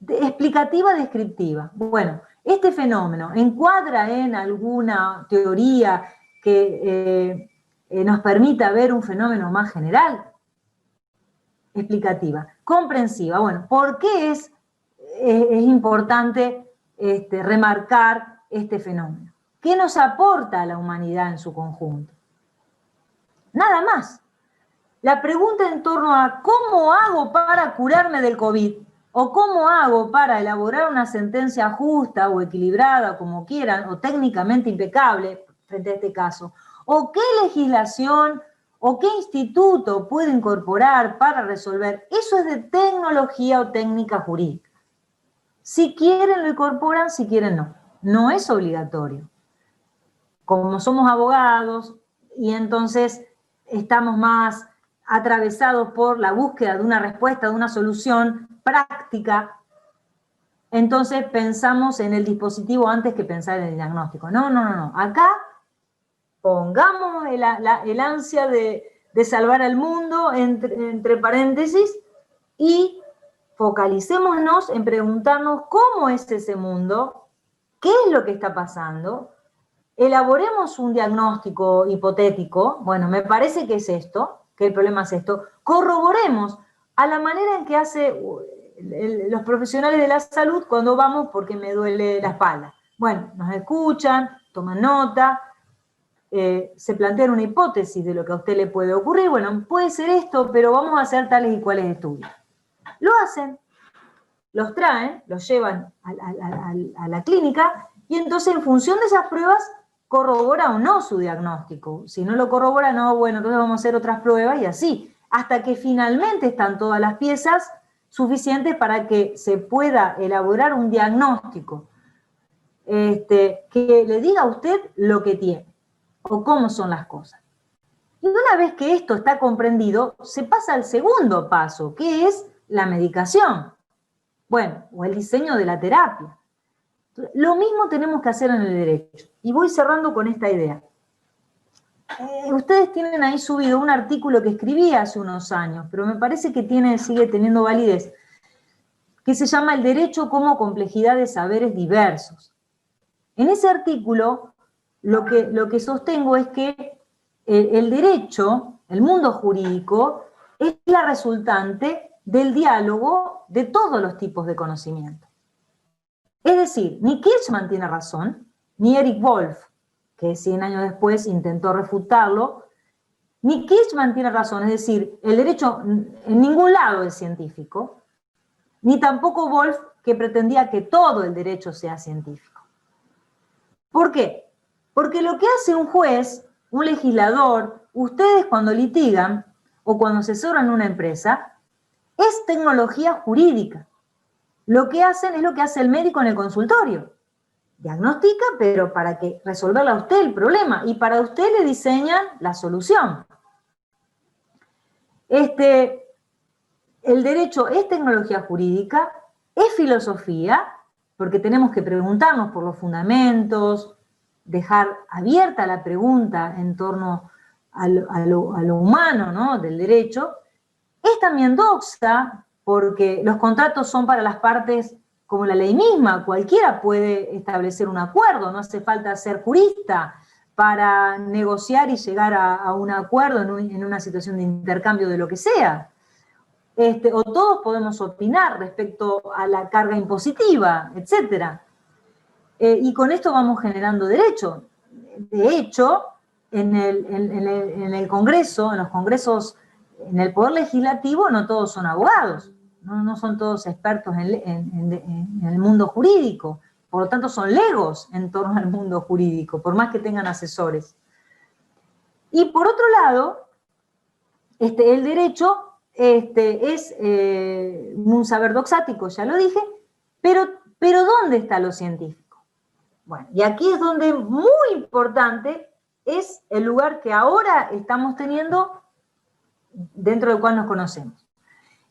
A: Explicativa, descriptiva. Bueno, este fenómeno encuadra en alguna teoría que nos permita ver un fenómeno más general. Explicativa. Comprensiva. Bueno, ¿por qué es importante remarcar este fenómeno? ¿Qué nos aporta a la humanidad en su conjunto? Nada más. La pregunta en torno a ¿cómo hago para curarme del COVID? O ¿cómo hago para elaborar una sentencia justa o equilibrada, como quieran, o técnicamente impecable frente a este caso? ¿O qué legislación o qué instituto puedo incorporar para resolver? Eso es de tecnología o técnica jurídica. Si quieren lo incorporan, si quieren no. No es obligatorio. Como somos abogados y entonces estamos más atravesados por la búsqueda de una respuesta, de una solución práctica, entonces pensamos en el dispositivo antes que pensar en el diagnóstico. No, no, no, no. Acá pongamos el ansia de salvar al mundo entre paréntesis y focalicémonos en preguntarnos cómo es ese mundo, qué es lo que está pasando, elaboremos un diagnóstico hipotético, bueno, me parece que es esto, que el problema es esto, corroboremos a la manera en que hace los profesionales de la salud cuando vamos porque me duele la espalda. Bueno, nos escuchan, toman nota, se plantean una hipótesis de lo que a usted le puede ocurrir, bueno, puede ser esto, pero vamos a hacer tales y cuales estudios. Lo hacen, los traen, los llevan a la clínica y entonces en función de esas pruebas corrobora o no su diagnóstico. Si no lo corrobora, no, bueno, entonces vamos a hacer otras pruebas y así, hasta que finalmente están todas las piezas suficientes para que se pueda elaborar un diagnóstico que le diga a usted lo que tiene o cómo son las cosas. Y una vez que esto está comprendido, se pasa al segundo paso, que es la medicación. Bueno, o el diseño de la terapia. Lo mismo tenemos que hacer en el derecho. Y voy cerrando con esta idea. Ustedes tienen ahí subido un artículo que escribí hace unos años, pero me parece que sigue teniendo validez, que se llama El derecho como complejidad de saberes diversos. En ese artículo, lo que sostengo es que el derecho, el mundo jurídico, es la resultante del diálogo de todos los tipos de conocimiento. Es decir, ni Kirchmann tiene razón, ni Eric Wolf, que 100 años después intentó refutarlo, ni Kirchmann tiene razón, es decir, el derecho en ningún lado es científico, ni tampoco Wolf, que pretendía que todo el derecho sea científico. ¿Por qué? Porque lo que hace un juez, un legislador, ustedes cuando litigan o cuando asesoran una empresa, es tecnología jurídica. Lo que hacen es lo que hace el médico en el consultorio. Diagnostica, pero para que resolverle a usted el problema, y para usted le diseñan la solución. El derecho es tecnología jurídica, es filosofía, porque tenemos que preguntarnos por los fundamentos, dejar abierta la pregunta en torno a lo humano, ¿no?, del derecho. Es también doxa, porque los contratos son para las partes como la ley misma, cualquiera puede establecer un acuerdo, no hace falta ser jurista para negociar y llegar a un acuerdo en una situación de intercambio de lo que sea. O todos podemos opinar respecto a la carga impositiva, etc. Y con esto vamos generando derecho. De hecho, en el Congreso, en los congresos, en el Poder Legislativo, no todos son abogados. No son todos expertos en el mundo jurídico, por lo tanto son legos en torno al mundo jurídico, por más que tengan asesores. Y por otro lado, el derecho es un saber doxático, ya lo dije, pero ¿dónde está lo científico? Bueno, y aquí es donde muy importante es el lugar que ahora estamos teniendo dentro del cual nos conocemos.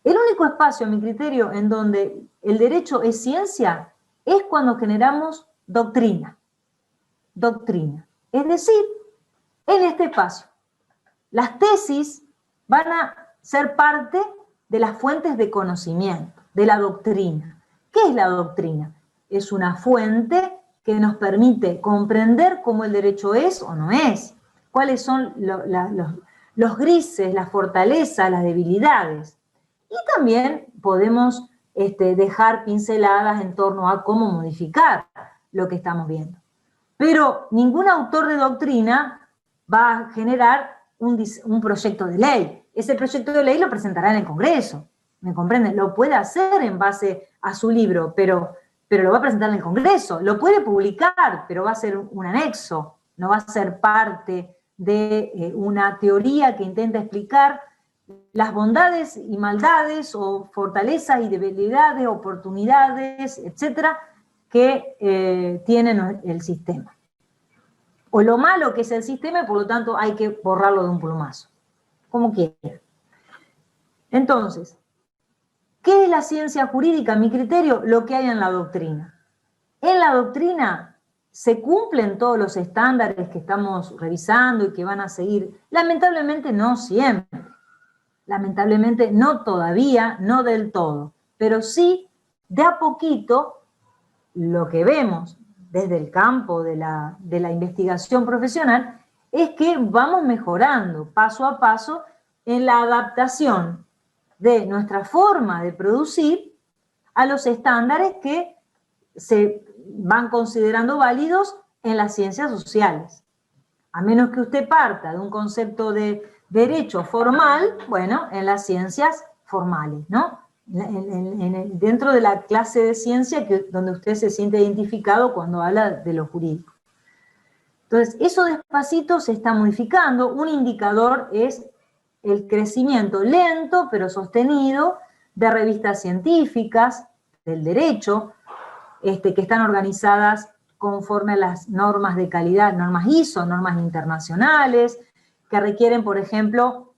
A: El único espacio, a mi criterio, en donde el derecho es ciencia, es cuando generamos doctrina. Doctrina. Es decir, en este espacio. Las tesis van a ser parte de las fuentes de conocimiento, de la doctrina. ¿Qué es la doctrina? Es una fuente que nos permite comprender cómo el derecho es o no es, cuáles son los grises, las fortalezas, las debilidades. Y también podemos dejar pinceladas en torno a cómo modificar lo que estamos viendo. Pero ningún autor de doctrina va a generar un proyecto de ley. Ese proyecto de ley lo presentará en el Congreso, ¿me comprenden? Lo puede hacer en base a su libro, pero lo va a presentar en el Congreso. Lo puede publicar, pero va a ser un anexo, no va a ser parte de una teoría que intenta explicar las bondades y maldades, o fortalezas y debilidades, oportunidades, etcétera, que tiene el sistema. O lo malo que es el sistema, y por lo tanto hay que borrarlo de un plumazo, como quiera. Entonces, ¿qué es la ciencia jurídica? A mi criterio, lo que hay en la doctrina. En la doctrina se cumplen todos los estándares que estamos revisando y que van a seguir. Lamentablemente no siempre. Lamentablemente no todavía, no del todo, pero sí de a poquito lo que vemos desde el campo de la investigación profesional es que vamos mejorando paso a paso en la adaptación de nuestra forma de producir a los estándares que se van considerando válidos en las ciencias sociales. A menos que usted parta de un concepto de derecho formal, bueno, en las ciencias formales, ¿no? Dentro de la clase de ciencia donde usted se siente identificado cuando habla de lo jurídico. Entonces, eso despacito se está modificando. Un indicador es el crecimiento lento, pero sostenido, de revistas científicas del derecho, que están organizadas conforme a las normas de calidad, normas ISO, normas internacionales, que requieren, por ejemplo,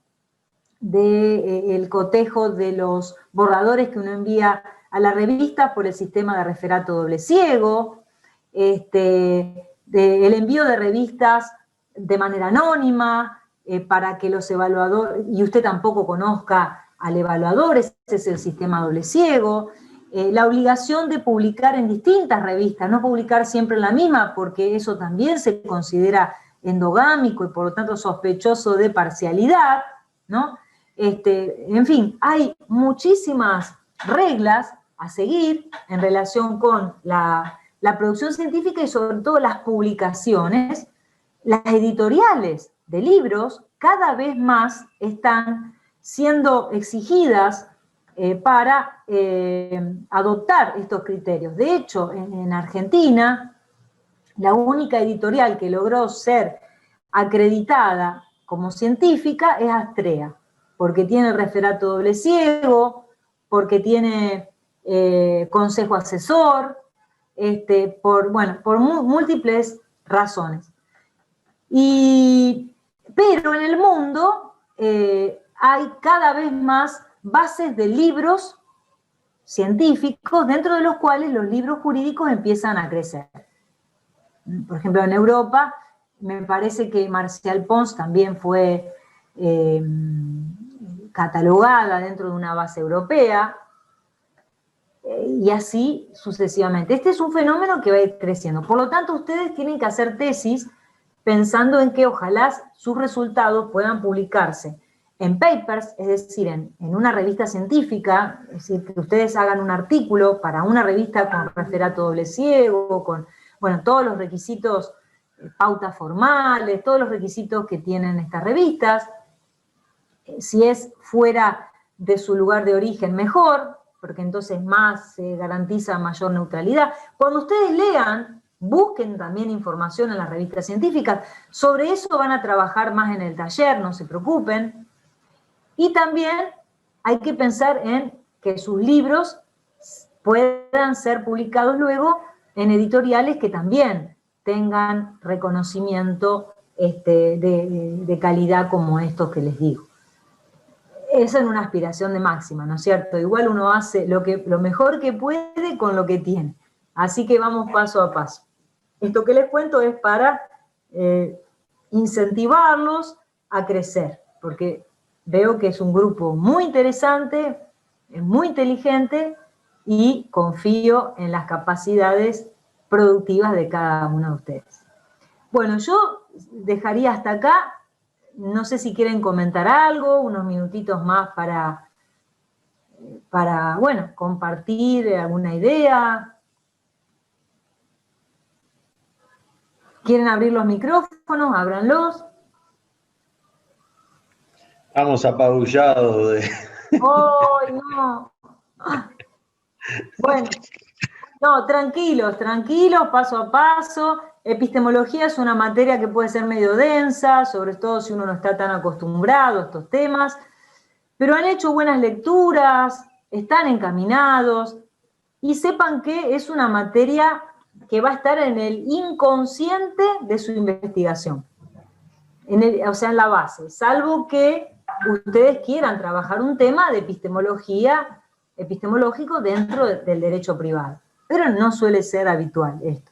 A: del cotejo de los borradores que uno envía a la revista por el sistema de referato doble ciego, el envío de revistas de manera anónima, para que los evaluadores, y usted tampoco conozca al evaluador, ese es el sistema doble ciego, la obligación de publicar en distintas revistas, no publicar siempre en la misma, porque eso también se considera endogámico y por lo tanto sospechoso de parcialidad, ¿no? En fin, hay muchísimas reglas a seguir en relación con la producción científica y sobre todo las publicaciones. Las editoriales de libros cada vez más están siendo exigidas para adoptar estos criterios. De hecho, en Argentina, la única editorial que logró ser acreditada como científica es Astrea, porque tiene el referato doble ciego, porque tiene consejo asesor, por múltiples razones. Pero en el mundo hay cada vez más bases de libros científicos, dentro de los cuales los libros jurídicos empiezan a crecer. Por ejemplo, en Europa, me parece que Marcial Pons también fue catalogada dentro de una base europea, y así sucesivamente. Este es un fenómeno que va a ir creciendo. Por lo tanto, ustedes tienen que hacer tesis pensando en que ojalá sus resultados puedan publicarse en papers, es decir, en una revista científica, es decir, que ustedes hagan un artículo para una revista con referato doble ciego, con, bueno, todos los requisitos, pautas formales, todos los requisitos que tienen estas revistas. Si es fuera de su lugar de origen, mejor, porque entonces más se garantiza mayor neutralidad. Cuando ustedes lean, busquen también información en las revistas científicas. Sobre eso van a trabajar más en el taller, no se preocupen. Y también hay que pensar en que sus libros puedan ser publicados luego en editoriales que también tengan reconocimiento de calidad como estos que les digo. Esa es una aspiración de máxima, ¿no es cierto? Igual uno hace lo mejor que puede con lo que tiene. Así que vamos paso a paso. Esto que les cuento es para incentivarlos a crecer, porque veo que es un grupo muy interesante, muy inteligente, y confío en las capacidades productivas de cada uno de ustedes. Bueno, yo dejaría hasta acá. No sé si quieren comentar algo, unos minutitos más para bueno, compartir alguna idea. ¿Quieren abrir los micrófonos? Ábranlos.
D: Estamos apabullados de...
A: ¡Ay, no! Bueno, no, tranquilos, paso a paso. Epistemología es una materia que puede ser medio densa, sobre todo si uno no está tan acostumbrado a estos temas, pero han hecho buenas lecturas, están encaminados, y sepan que es una materia que va a estar en el inconsciente de su investigación, o sea, en la base, salvo que ustedes quieran trabajar un tema de epistemológico dentro del derecho privado, pero no suele ser habitual esto.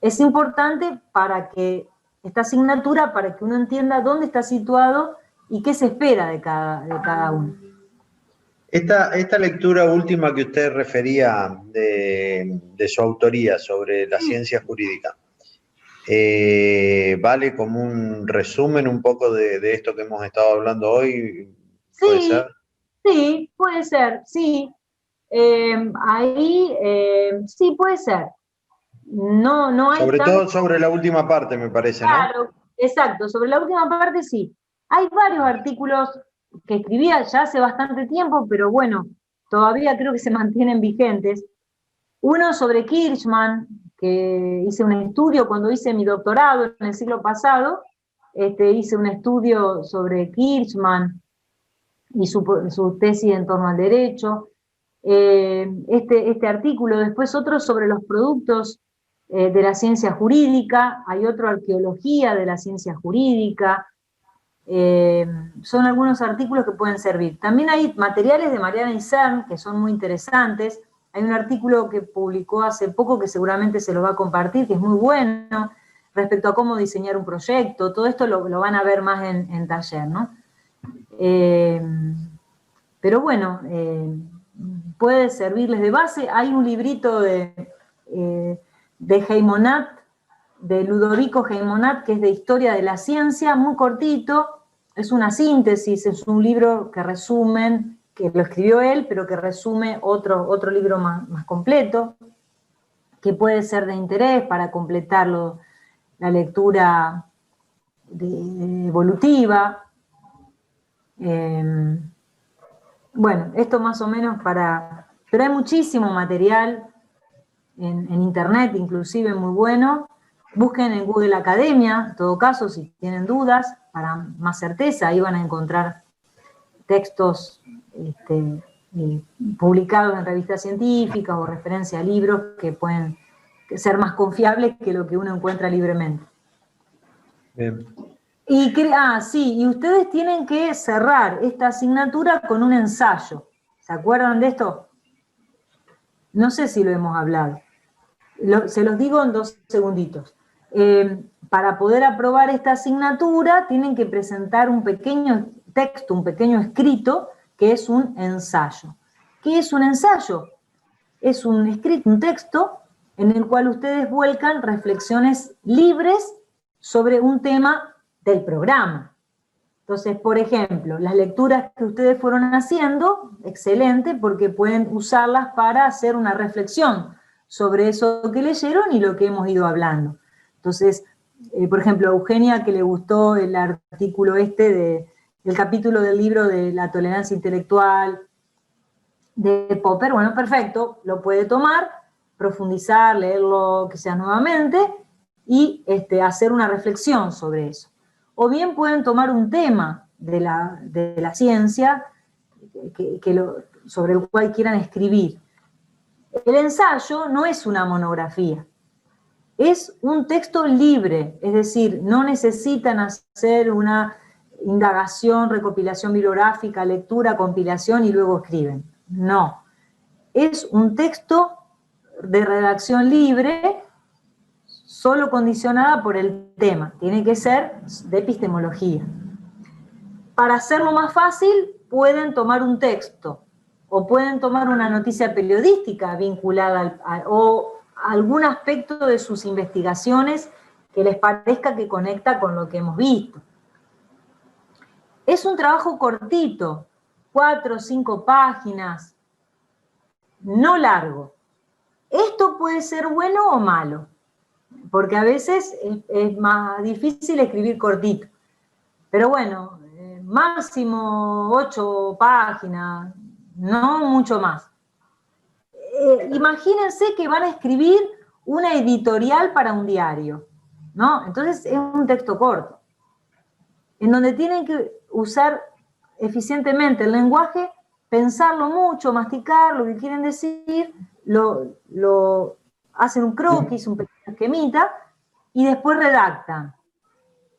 A: Es importante para que esta asignatura, para que uno entienda dónde está situado y qué se espera de cada uno.
D: Esta lectura última que usted refería de su autoría sobre la ciencia jurídica, ¿vale como un resumen un poco de esto que hemos estado hablando hoy? ¿Puede ser?
A: Sí, puede ser, sí. Sí, puede ser. No hay
D: sobre todo sobre la última parte, me parece, ¿no?
A: Claro, exacto, sobre la última parte sí. Hay varios artículos que escribía ya hace bastante tiempo, pero bueno, todavía creo que se mantienen vigentes. Uno sobre Kirchmann, que hice un estudio cuando hice mi doctorado en el siglo pasado, hice un estudio sobre Kirchmann y su tesis en torno al derecho. Este artículo, después otro sobre los productos de la ciencia jurídica, hay otro arqueología de la ciencia jurídica, son algunos artículos que pueden servir. También hay materiales de Mariana Isern que son muy interesantes. Hay un artículo que publicó hace poco que seguramente se lo va a compartir, que es muy bueno, respecto a cómo diseñar un proyecto. Todo esto lo van a ver más en taller, ¿no? Pero bueno, puede servirles de base. Hay un librito de Heimonat, de Ludovico Heimonat, que es de Historia de la Ciencia, muy cortito, es una síntesis, es un libro que resumen, que lo escribió él, pero que resume otro libro más completo, que puede ser de interés para completarlo, la lectura evolutiva. Bueno, esto más o menos para... Pero hay muchísimo material en internet, inclusive muy bueno. Busquen en Google Academia, en todo caso, si tienen dudas, para más certeza, ahí van a encontrar textos publicados en revistas científicas o referencia a libros que pueden ser más confiables que lo que uno encuentra libremente.
D: Bien.
A: Y ustedes tienen que cerrar esta asignatura con un ensayo. ¿Se acuerdan de esto? No sé si lo hemos hablado. Se los digo en 2 segunditos. Para poder aprobar esta asignatura tienen que presentar un pequeño texto, un pequeño escrito, que es un ensayo. ¿Qué es un ensayo? Es un escrito, un texto en el cual ustedes vuelcan reflexiones libres sobre un tema del programa. Entonces, por ejemplo, las lecturas que ustedes fueron haciendo, excelente, porque pueden usarlas para hacer una reflexión sobre eso que leyeron y lo que hemos ido hablando. Entonces, por ejemplo, a Eugenia, que le gustó el artículo del capítulo del libro de la tolerancia intelectual de Popper, bueno, perfecto, lo puede tomar, profundizar, leerlo que sea nuevamente y hacer una reflexión sobre eso. O bien pueden tomar un tema de la ciencia sobre el cual quieran escribir. El ensayo no es una monografía, es un texto libre, es decir, no necesitan hacer una indagación, recopilación bibliográfica, lectura, compilación y luego escriben. No, es un texto de redacción libre, solo condicionada por el tema, tiene que ser de epistemología. Para hacerlo más fácil, pueden tomar un texto, o pueden tomar una noticia periodística vinculada o algún aspecto de sus investigaciones que les parezca que conecta con lo que hemos visto. Es un trabajo cortito, 4 o 5 páginas, no largo. Esto puede ser bueno o malo, porque a veces es más difícil escribir cortito. Pero bueno, máximo 8 páginas, no mucho más. Imagínense que van a escribir una editorial para un diario, ¿no? Entonces es un texto corto, en donde tienen que usar eficientemente el lenguaje, pensarlo mucho, masticar lo que quieren decir, lo hacen un croquis, un pequeño esquemita, y después redactan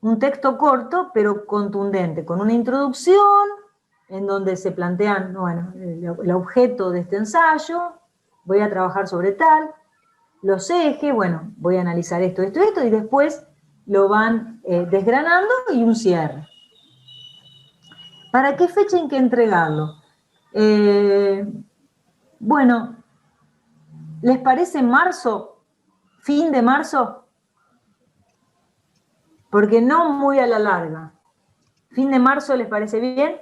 A: un texto corto, pero contundente, con una introducción, en donde se plantean, bueno, el objeto de este ensayo, voy a trabajar sobre tal, los ejes, bueno, voy a analizar esto, y después lo van desgranando y un cierre. ¿Para qué fecha hay que entregarlo? Bueno, ¿les parece marzo? ¿Fin de marzo? Porque no muy a la larga. ¿Fin de marzo les parece bien?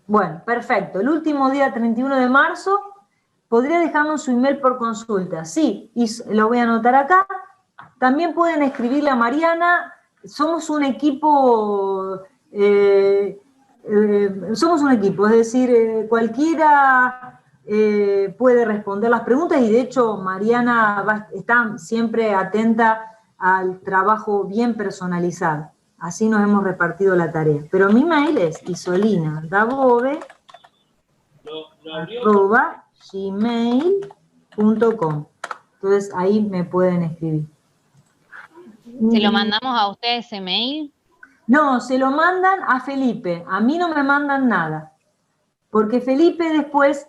A: Bueno, perfecto. El último día, 31 de marzo, ¿podría dejarnos su email por consulta? Sí, y lo voy a anotar acá. También pueden escribirle a Mariana. Somos un equipo, es decir, cualquiera puede responder las preguntas y de hecho Mariana está siempre atenta al trabajo bien personalizado. Así nos hemos repartido la tarea. Pero mi mail es isolinadabove@gmail.com. Entonces ahí me pueden escribir.
G: ¿Se lo mandamos a ustedes ese mail?
A: No, se lo mandan a Felipe, a mí no me mandan nada, porque Felipe después,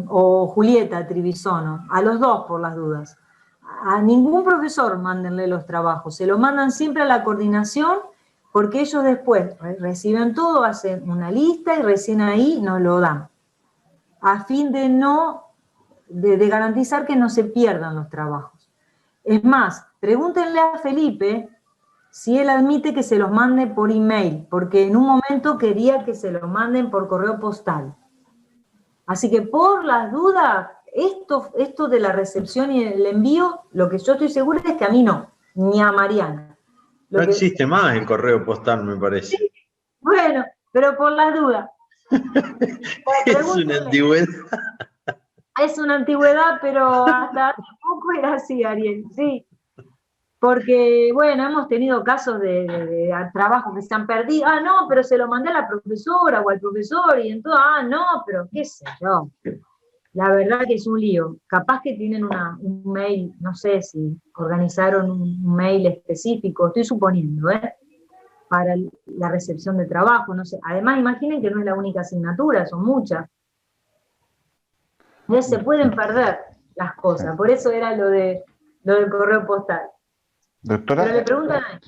A: o Julieta Trivisono, a los dos por las dudas, a ningún profesor mándenle los trabajos, se lo mandan siempre a la coordinación, porque ellos después reciben todo, hacen una lista y recién ahí nos lo dan, a fin de garantizar que no se pierdan los trabajos. Es más, pregúntenle a Felipe si él admite que se los mande por email, porque en un momento quería que se los manden por correo postal. Así que por las dudas, esto de la recepción y el envío, lo que yo estoy segura es que a mí no, ni a Mariana.
D: No existe más el correo postal, me parece.
A: Sí, bueno, pero por las dudas.
D: Es una antigüedad.
A: Es una antigüedad, pero hasta hace poco era así, Ariel, sí. Porque, bueno, hemos tenido casos de trabajos que se han perdido. Ah, no, pero se lo mandé a la profesora o al profesor, y entonces, no, pero qué sé yo. La verdad que es un lío. Capaz que tienen un mail, no sé si organizaron un mail específico, estoy suponiendo, para la recepción de trabajo, no sé. Además, imaginen que no es la única asignatura, son muchas. Entonces se pueden perder las cosas, por eso era lo del correo postal.
F: Doctora,
A: pero le preguntan a él.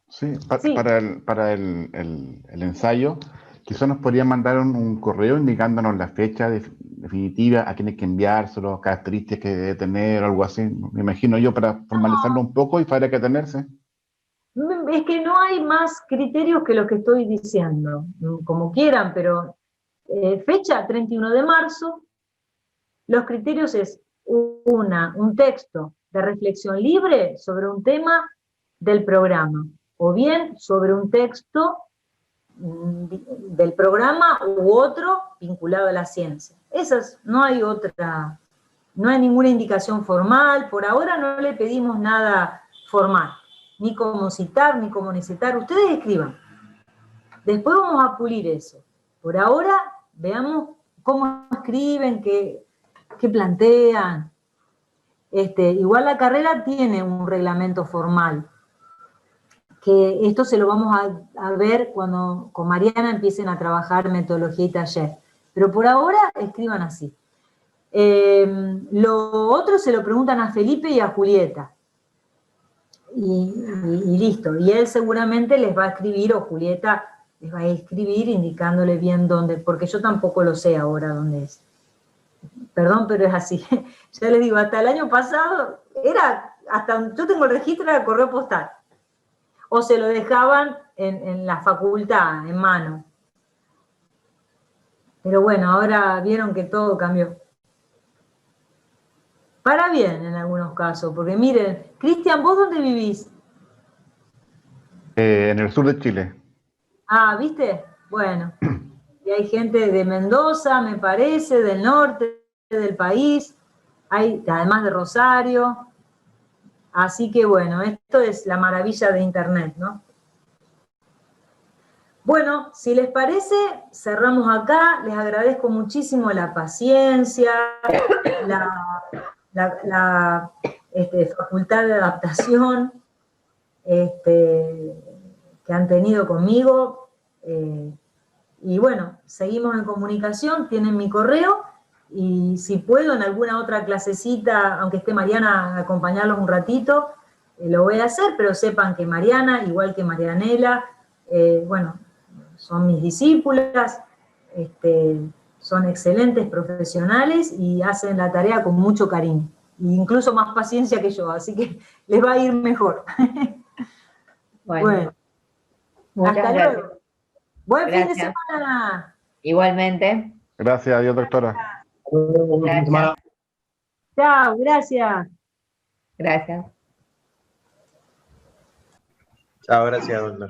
F: Sí,
A: Sí.
F: para el ensayo, quizás nos podría mandar un correo indicándonos la fecha definitiva, a quién hay que enviárselo, características que debe tener, algo así. Me imagino yo, para formalizarlo un poco y para que tenerse.
A: Es que no hay más criterios que los que estoy diciendo, como quieran, pero fecha 31 de marzo, los criterios es un texto de reflexión libre sobre un tema del programa, o bien sobre un texto del programa u otro vinculado a la ciencia. No hay otra, no hay ninguna indicación formal, por ahora no le pedimos nada formal, ni cómo citar, ni cómo necesitar, ustedes escriban. Después vamos a pulir eso. Por ahora, veamos cómo escriben, qué plantean. Igual la carrera tiene un reglamento formal, que esto se lo vamos a ver cuando con Mariana empiecen a trabajar metodología y taller. Pero por ahora escriban así. Lo otro se lo preguntan a Felipe y a Julieta. Y listo. Y él seguramente les va a escribir, o Julieta les va a escribir indicándole bien dónde, porque yo tampoco lo sé ahora dónde es. Perdón, pero es así. Ya les digo, hasta el año pasado, yo tengo el registro de correo postal. O se lo dejaban en la facultad, en mano. Pero bueno, ahora vieron que todo cambió. Para bien en algunos casos, porque miren, Cristian, ¿vos dónde vivís?
F: En el sur de Chile.
A: Ah, ¿viste? Bueno, y hay gente de Mendoza, me parece, del norte del país, hay además de Rosario, así que bueno, esto es la maravilla de Internet, ¿no? Bueno, si les parece, cerramos acá, les agradezco muchísimo la paciencia, la facultad de adaptación que han tenido conmigo, y bueno, seguimos en comunicación, tienen mi correo, y si puedo en alguna otra clasecita, aunque esté Mariana, acompañarlos un ratito, lo voy a hacer, pero sepan que Mariana, igual que Marianela, bueno, son mis discípulas, son excelentes profesionales y hacen la tarea con mucho cariño, e incluso más paciencia que yo, así que les va a ir mejor.
B: Bueno,
A: hasta
B: gracias.
A: luego. Buen fin de semana.
B: Igualmente.
F: Gracias, adiós, doctora.
B: Gracias.
A: Chao, gracias.
B: Gracias.
D: Chao, gracias, doctor.